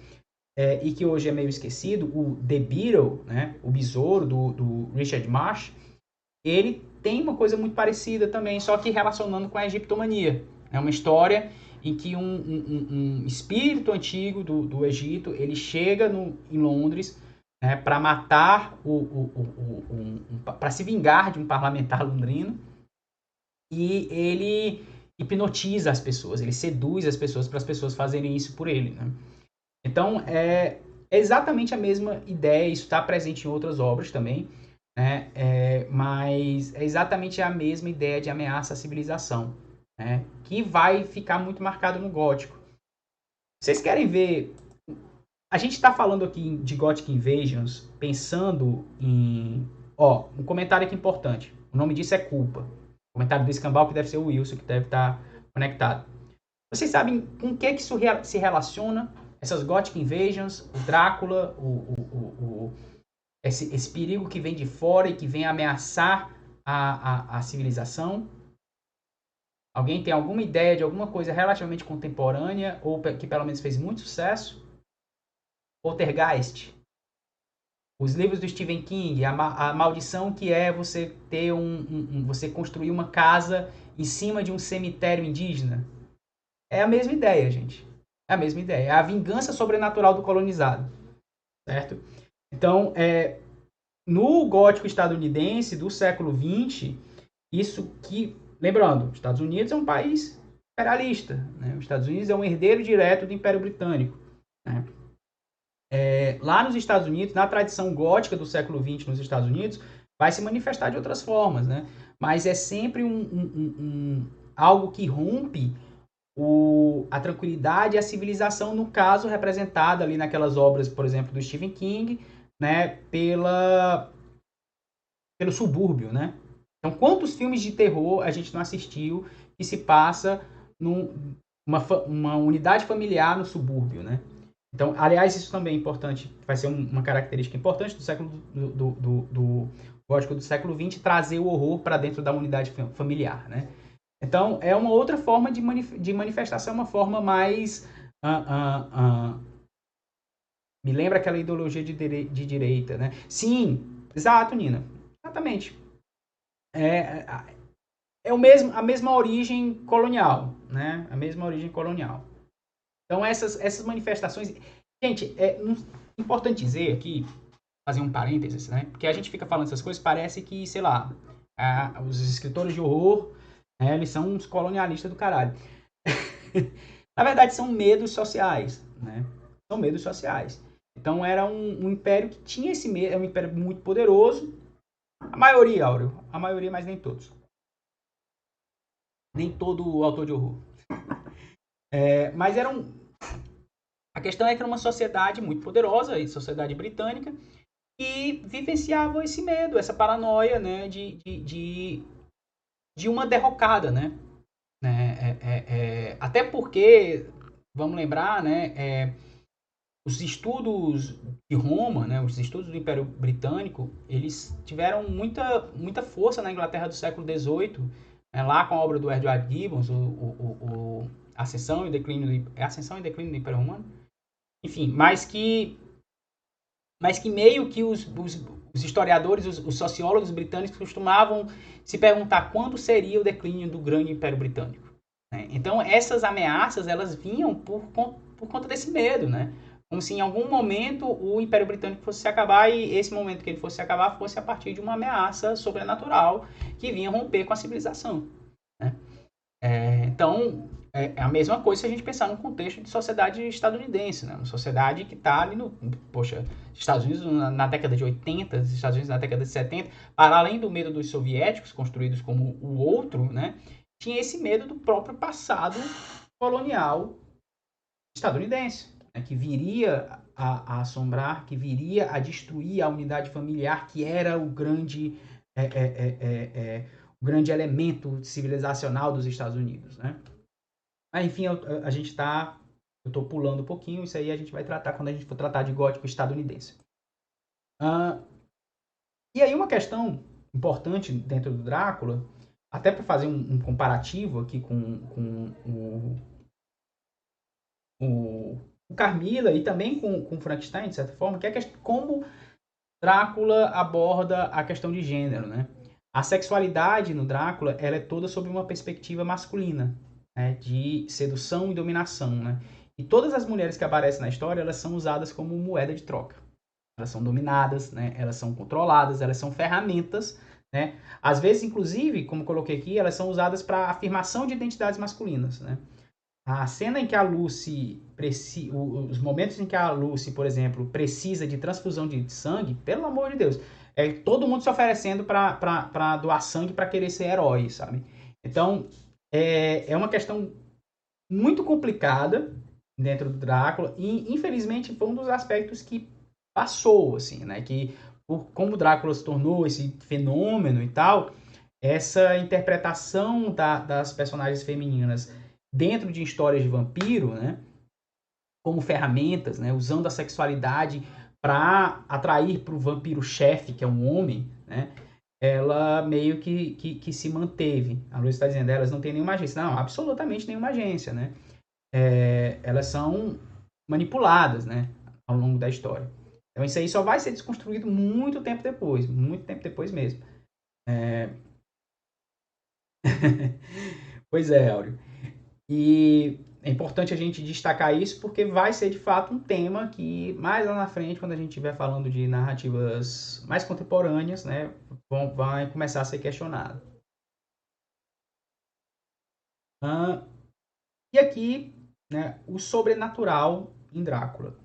e que hoje é meio esquecido, o The Beetle, né? O Besouro, do Richard Marsh, ele tem uma coisa muito parecida também, só que relacionando com a egiptomania. É uma história em que um espírito antigo do Egito, ele chega em Londres, né, para matar, para se vingar de um parlamentar londrino, e ele hipnotiza as pessoas, ele seduz as pessoas para as pessoas fazerem isso por ele, né? Então, é exatamente a mesma ideia, isso está presente em outras obras também, né? Mas é exatamente a mesma ideia de ameaça à civilização, né? Que vai ficar muito marcado no gótico. Vocês querem ver... A gente está falando aqui de Gothic Invasions, pensando em... um comentário aqui importante. O nome disso é Culpa. O comentário do Escambau, que deve ser o Wilson, que deve estar conectado. Vocês sabem com que isso se relaciona? Essas Gothic Invasions, o Drácula, esse perigo que vem de fora e que vem ameaçar a civilização? Alguém tem alguma ideia de alguma coisa relativamente contemporânea ou que pelo menos fez muito sucesso? Poltergeist. Os livros do Stephen King, a maldição que é você ter você construir uma casa em cima de um cemitério indígena. É a mesma ideia, gente. É a mesma ideia. É a vingança sobrenatural do colonizado. Certo? Então, no gótico estadunidense do século XX, isso que... Lembrando, os Estados Unidos é um país imperialista. Né? Os Estados Unidos é um herdeiro direto do Império Britânico. Né? Lá nos Estados Unidos, na tradição gótica do século XX nos Estados Unidos, vai se manifestar de outras formas, né? Mas é sempre algo que rompe a tranquilidade e a civilização, no caso, representada ali naquelas obras, por exemplo, do Stephen King, né? Pelo subúrbio, né? Então, quantos filmes de terror a gente não assistiu que se passa numa unidade familiar no subúrbio, né? Então, aliás, isso também é importante, vai ser uma característica importante do século do gótico do século XX, trazer o horror para dentro da unidade familiar, né? Então, é uma outra forma de manifestação, uma forma mais... me lembra aquela ideologia de direita, né? Sim, exato, Nina. Exatamente. A mesma origem colonial, né? A mesma origem colonial. Então, essas manifestações... Gente, é importante dizer aqui, fazer um parênteses, né? Porque a gente fica falando essas coisas, parece que, sei lá, os escritores de horror, eles são uns colonialistas do caralho. Na verdade, são medos sociais, né? São medos sociais. Então, era um império que tinha esse medo, é um império muito poderoso. A maioria, Áureo, a maioria, mas nem todos. Nem todo autor de horror. Mas a questão é que era uma sociedade muito poderosa, a sociedade britânica, que vivenciava esse medo, essa paranoia, né, de uma derrocada, né? Até porque, vamos lembrar, né, os estudos de Roma, né, os estudos do Império Britânico, eles tiveram muita força na Inglaterra do século XVIII, lá com a obra do Edward Gibbon, Ascensão e Declínio do Império Romano. Enfim, mas que meio que os historiadores, os sociólogos britânicos costumavam se perguntar quando seria o declínio do grande Império Britânico. Né? Então, essas ameaças, elas vinham por conta desse medo, né? Como se em algum momento o Império Britânico fosse se acabar e esse momento que ele fosse se acabar fosse a partir de uma ameaça sobrenatural que vinha romper com a civilização. Né? Então, é a mesma coisa se a gente pensar num contexto de sociedade estadunidense, né? Uma sociedade que está ali Estados Unidos na década de 80, Estados Unidos na década de 70, para além do medo dos soviéticos, construídos como o outro, né? Tinha esse medo do próprio passado colonial estadunidense, né? Que viria a assombrar, que viria a destruir a unidade familiar, que era o grande elemento civilizacional dos Estados Unidos, né? Mas, enfim, eu estou pulando um pouquinho, isso aí a gente vai tratar quando a gente for tratar de gótico estadunidense. E aí uma questão importante dentro do Drácula, até para fazer um comparativo aqui com o Carmilla e também com o Frankenstein, de certa forma, que é como Drácula aborda a questão de gênero, né? A sexualidade no Drácula, ela é toda sob uma perspectiva masculina, né, de sedução e dominação, né? E todas as mulheres que aparecem na história, elas são usadas como moeda de troca. Elas são dominadas, né? Elas são controladas, elas são ferramentas, né? Às vezes, inclusive, como coloquei aqui, elas são usadas para afirmação de identidades masculinas, né? A cena em que a Lucy, os momentos em que a Lucy, por exemplo, precisa de transfusão de sangue, pelo amor de Deus, todo mundo se oferecendo para doar sangue para querer ser herói, sabe? Então, é uma questão muito complicada dentro do Drácula e, infelizmente, foi um dos aspectos que passou, assim, né? Que, como o Drácula se tornou esse fenômeno e tal, essa interpretação das personagens femininas dentro de histórias de vampiro, né, como ferramentas, né, usando a sexualidade para atrair para o vampiro-chefe, que é um homem, né, ela meio que se manteve. A Luísa está dizendo, elas não têm nenhuma agência. Não, absolutamente nenhuma agência, né? Elas são manipuladas, né, ao longo da história. Então isso aí só vai ser desconstruído muito tempo depois mesmo. Pois é, Áureo. E é importante a gente destacar isso porque vai ser de fato um tema que mais lá na frente, quando a gente estiver falando de narrativas mais contemporâneas, né, vai começar a ser questionado. E aqui, né, o sobrenatural em Drácula.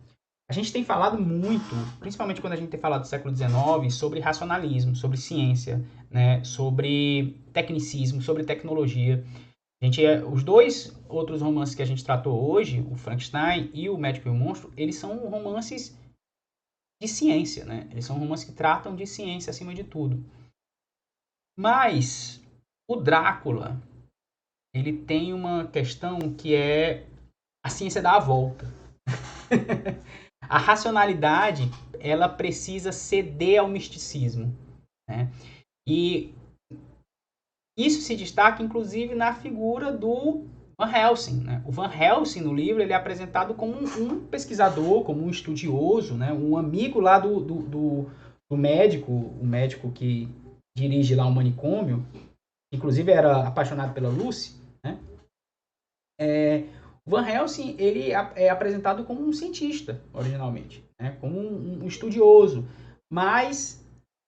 A gente tem falado muito, principalmente quando a gente tem falado do século XIX, sobre racionalismo, sobre ciência, né, sobre tecnicismo, sobre tecnologia. Os dois outros romances que a gente tratou hoje, o Frankenstein e o Médico e o Monstro, eles são romances de ciência, né? Eles são romances que tratam de ciência acima de tudo. Mas o Drácula, ele tem uma questão que é a ciência dá a volta. A racionalidade, ela precisa ceder ao misticismo, né? E isso se destaca, inclusive, na figura do Van Helsing, né? O Van Helsing, no livro, ele é apresentado como um pesquisador, como um estudioso, né? Um amigo lá do médico, o médico que dirige lá o manicômio, inclusive era apaixonado pela Lucy, né? O Van Helsing, ele é apresentado como um cientista, originalmente, né? Como um estudioso, mas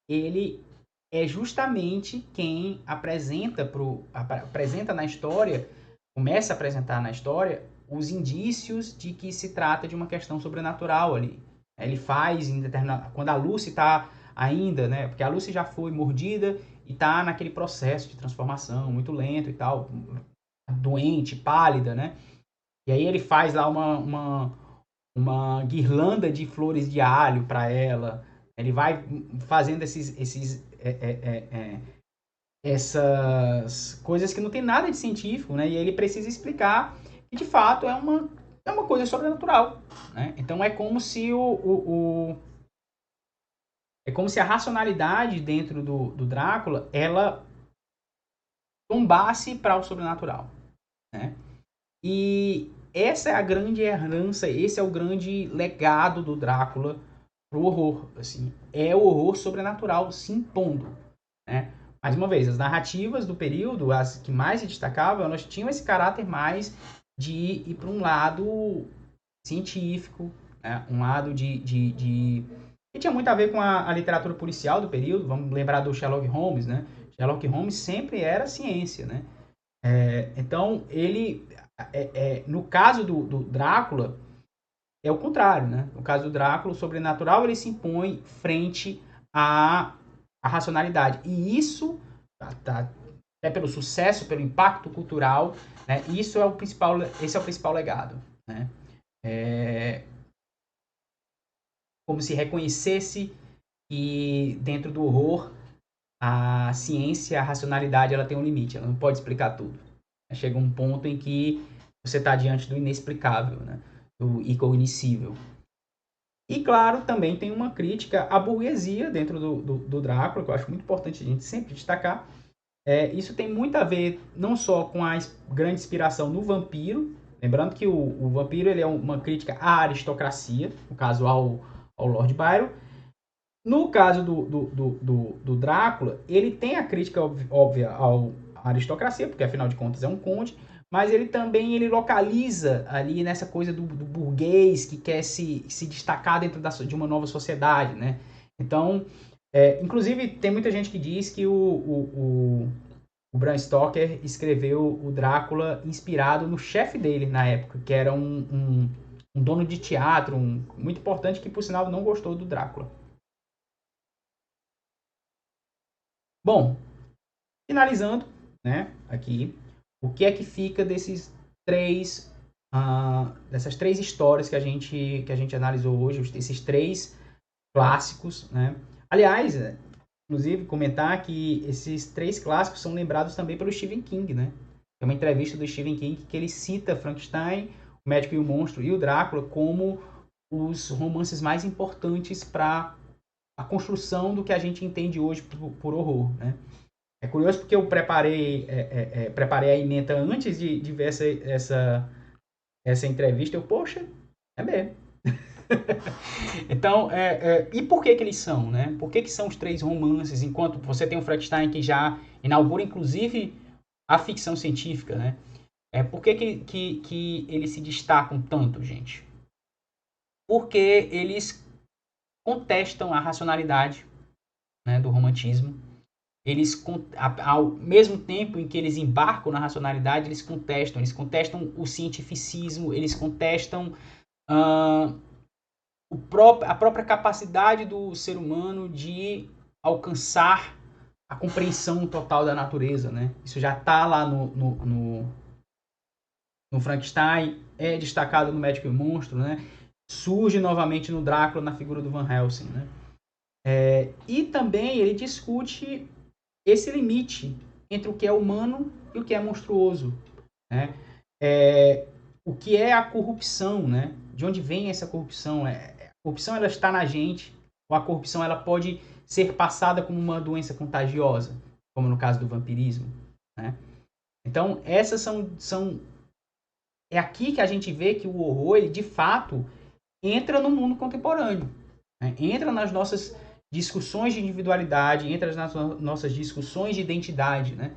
ele é justamente quem apresenta na história, começa a apresentar na história os indícios de que se trata de uma questão sobrenatural ali. Ele faz, quando a Lucy está ainda, né, porque a Lucy já foi mordida e está naquele processo de transformação muito lento e tal, doente, pálida, né? E aí ele faz lá uma guirlanda de flores de alho para ela. Ele vai fazendo essas coisas que não tem nada de científico, né? E ele precisa explicar que, de fato, é uma coisa sobrenatural, né? Então, é como se é como se a racionalidade dentro do Drácula, ela tombasse para o sobrenatural, né? E essa é a grande herança, esse é o grande legado do Drácula pro horror, assim, é o horror sobrenatural se impondo, né? Mais uma vez, as narrativas do período, as que mais se destacavam, elas tinham esse caráter mais de ir para um lado científico, né? Um lado que tinha muito a ver com a literatura policial do período. Vamos lembrar do Sherlock Holmes, né? Sherlock Holmes sempre era ciência, né? Então, ele, no caso do Drácula, é o contrário, né? No caso do Drácula, o sobrenatural ele se impõe frente à racionalidade. E isso, até pelo sucesso, pelo impacto cultural, né? Esse é o principal legado, né? Como se reconhecesse que dentro do horror a ciência, a racionalidade, ela tem um limite, ela não pode explicar tudo. Chega um ponto em que você está diante do inexplicável, né? Do incognoscível. E, claro, também tem uma crítica à burguesia dentro do Drácula, que eu acho muito importante a gente sempre destacar. Isso tem muito a ver não só com a grande inspiração no vampiro, lembrando que o vampiro ele é uma crítica à aristocracia, no caso ao Lord Byron. No caso do Drácula, ele tem a crítica óbvia à aristocracia, porque afinal de contas é um conde, mas ele localiza ali nessa coisa do burguês que quer se destacar dentro de uma nova sociedade, né? Então, inclusive, tem muita gente que diz que o Bram Stoker escreveu o Drácula inspirado no chefe dele na época, que era um dono de teatro, muito importante, que por sinal não gostou do Drácula. Bom, finalizando, né, aqui, o que é que fica dessas três histórias que a gente analisou hoje, esses três clássicos, né? Aliás, inclusive, comentar que esses três clássicos são lembrados também pelo Stephen King, né? Tem uma entrevista do Stephen King que ele cita Frankenstein, O Médico e o Monstro e o Drácula como os romances mais importantes para a construção do que a gente entende hoje por horror, né? É curioso porque eu preparei a ementa antes de ver essa entrevista. Poxa, é mesmo. Então, e por que eles são, né? Por que são os 3 romances, enquanto você tem o Frankenstein que já inaugura, inclusive, a ficção científica, né? Por que eles se destacam tanto, gente? Porque eles contestam a racionalidade, né, do romantismo. Eles, ao mesmo tempo em que eles embarcam na racionalidade, eles contestam o cientificismo, eles contestam a própria capacidade do ser humano de alcançar a compreensão total da natureza, né? Isso já está lá no Frankenstein, é destacado no Médico e o Monstro, né? Surge novamente no Drácula, na figura do Van Helsing, né? E também ele discute esse limite entre o que é humano e o que é monstruoso, né? O que é a corrupção, né? De onde vem essa corrupção? A corrupção ela está na gente, ou a corrupção ela pode ser passada como uma doença contagiosa, como no caso do vampirismo, né? Então, essas são é aqui que a gente vê que o horror, ele, de fato, entra no mundo contemporâneo, né? Entra nas nossas discussões de individualidade, entra nas nossas discussões de identidade, né?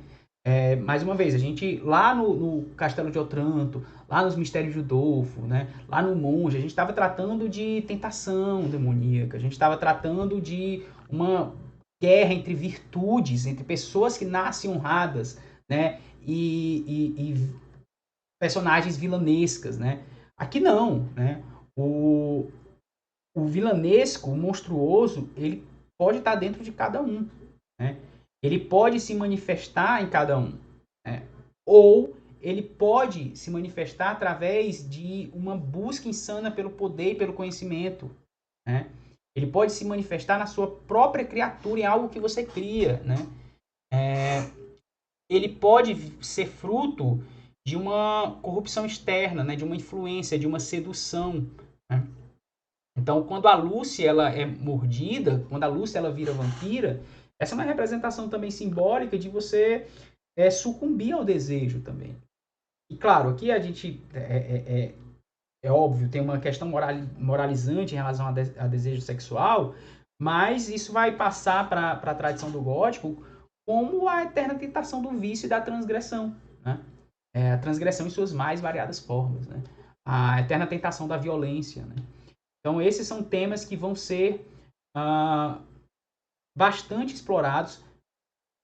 Mais uma vez, a gente lá no Castelo de Otranto, lá nos Mistérios de Udolfo, né? Lá no Monge, a gente estava tratando de tentação demoníaca, a gente estava tratando de uma guerra entre virtudes, entre pessoas que nascem honradas, né? E personagens vilanescas, né? Aqui não, né? O vilanesco, o monstruoso, ele pode estar dentro de cada um, né? Ele pode se manifestar em cada um, né? Ou ele pode se manifestar através de uma busca insana pelo poder e pelo conhecimento, né? Ele pode se manifestar na sua própria criatura, em algo que você cria, né? Ele pode ser fruto de uma corrupção externa, né? De uma influência, de uma sedução, né? Então, quando a Lucy ela é mordida, quando a Lucy ela vira vampira, essa é uma representação também simbólica de você sucumbir ao desejo também. E claro, aqui a gente é óbvio, tem uma questão moralizante em relação a desejo sexual, mas isso vai passar para a tradição do gótico como a eterna tentação do vício e da transgressão, né? A transgressão em suas mais variadas formas, né? A eterna tentação da violência, né? Então, esses são temas que vão ser bastante explorados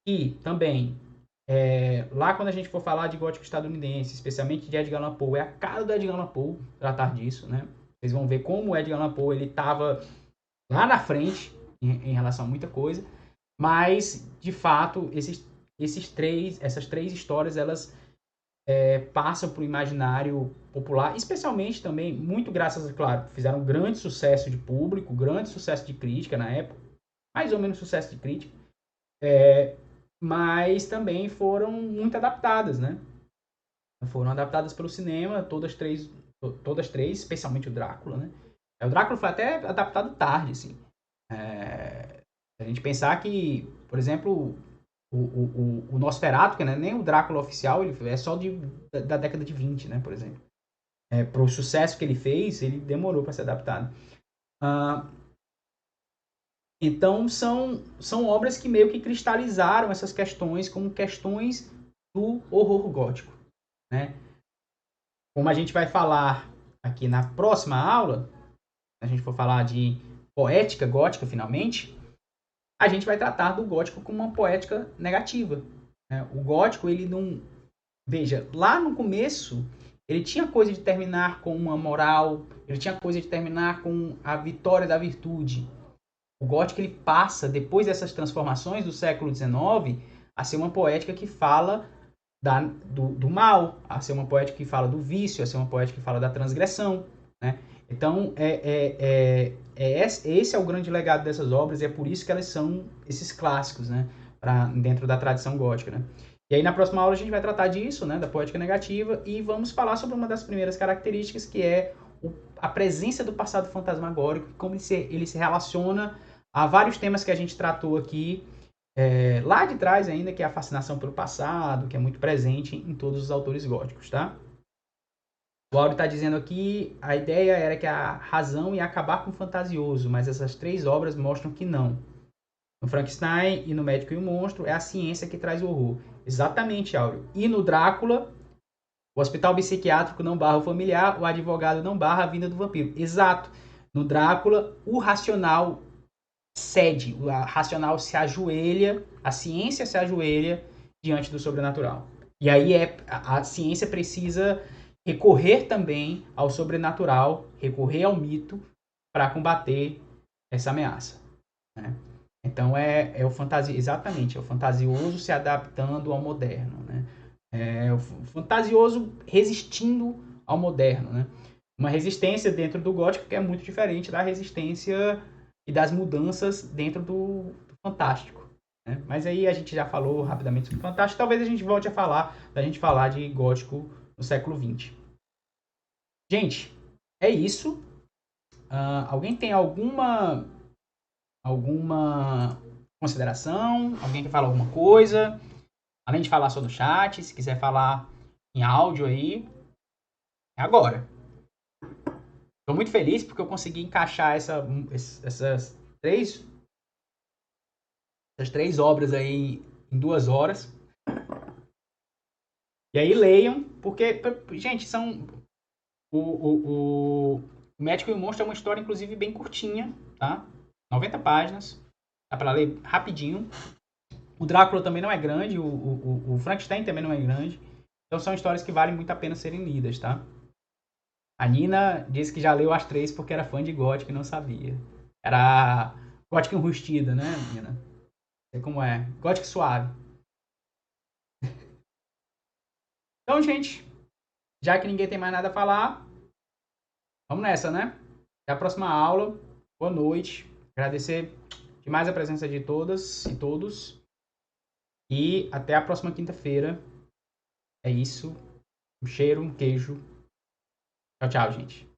e também, lá quando a gente for falar de gótico estadunidense, especialmente de Edgar Allan Poe, é a cara do Edgar Allan Poe tratar disso, né? Vocês vão ver como o Edgar Allan Poe estava lá na frente em relação a muita coisa, mas, de fato, essas três histórias, elas passam para o imaginário popular, especialmente também, muito graças a, claro, fizeram um grande sucesso de público, grande sucesso de crítica na época, mais ou menos sucesso de crítica, mas também foram muito adaptadas, né? Foram adaptadas pelo cinema, todas três, especialmente o Drácula, né? O Drácula foi até adaptado tarde, assim. A gente pensar que, por exemplo, o Nosferatu, que não é nem o Drácula oficial, ele é só da década de 20, né, por exemplo. Para o sucesso que ele fez, ele demorou para ser adaptado. Então, são obras que meio que cristalizaram essas questões como questões do horror gótico, né? Como a gente vai falar aqui na próxima aula, a gente for falar de poética gótica, finalmente, a gente vai tratar do gótico como uma poética negativa, né? O gótico, ele não... Veja, lá no começo, ele tinha coisa de terminar com uma moral, ele tinha coisa de terminar com a vitória da virtude. O gótico, ele passa, depois dessas transformações do século XIX, a ser uma poética que fala do mal, a ser uma poética que fala do vício, a ser uma poética que fala da transgressão, né? Então, esse é o grande legado dessas obras e é por isso que elas são esses clássicos, né? Dentro da tradição gótica, né? E aí na próxima aula a gente vai tratar disso, né, da poética negativa, e vamos falar sobre uma das primeiras características, que é a presença do passado fantasmagórico, como ele se relaciona a vários temas que a gente tratou aqui lá de trás ainda, que é a fascinação pelo passado, que é muito presente em todos os autores góticos, tá? O Áureo está dizendo aqui, a ideia era que a razão ia acabar com o fantasioso, mas essas 3 obras mostram que não. No Frankenstein e no Médico e o Monstro, é a ciência que traz o horror. Exatamente, Áureo. E no Drácula, o hospital psiquiátrico não barra o familiar, o advogado não barra a vinda do vampiro. Exato. No Drácula, o racional cede, o racional se ajoelha, a ciência se ajoelha diante do sobrenatural. E aí a ciência precisa recorrer também ao sobrenatural, recorrer ao mito para combater essa ameaça, né? Então é o fantasia, exatamente, é o fantasioso se adaptando ao moderno, né? É o fantasioso resistindo ao moderno, né? Uma resistência dentro do gótico que é muito diferente da resistência e das mudanças dentro do fantástico, né? Mas aí a gente já falou rapidamente sobre o fantástico, talvez a gente volte a falar, da gente falar de gótico no século XX. Gente, é isso. Alguém tem alguma consideração? Alguém quer falar alguma coisa? Além de falar só no chat, se quiser falar em áudio aí, é agora. Estou muito feliz porque eu consegui encaixar essas três obras aí em 2 horas. E aí leiam, porque, gente, são... O Médico e o Monstro é uma história, inclusive, bem curtinha, tá? 90 páginas. Dá pra ler rapidinho. O Drácula também não é grande, o Frankenstein também não é grande. Então são histórias que valem muito a pena serem lidas, tá? A Nina disse que já leu as 3 porque era fã de Gótica e não sabia. Era Gótica enrustida, né, Nina? Sei como é. Gótica suave. Então, gente, já que ninguém tem mais nada a falar, vamos nessa, né? Até a próxima aula. Boa noite. Agradecer demais a presença de todas e todos. E até a próxima quinta-feira. É isso. Um cheiro, um queijo. Tchau, tchau, gente.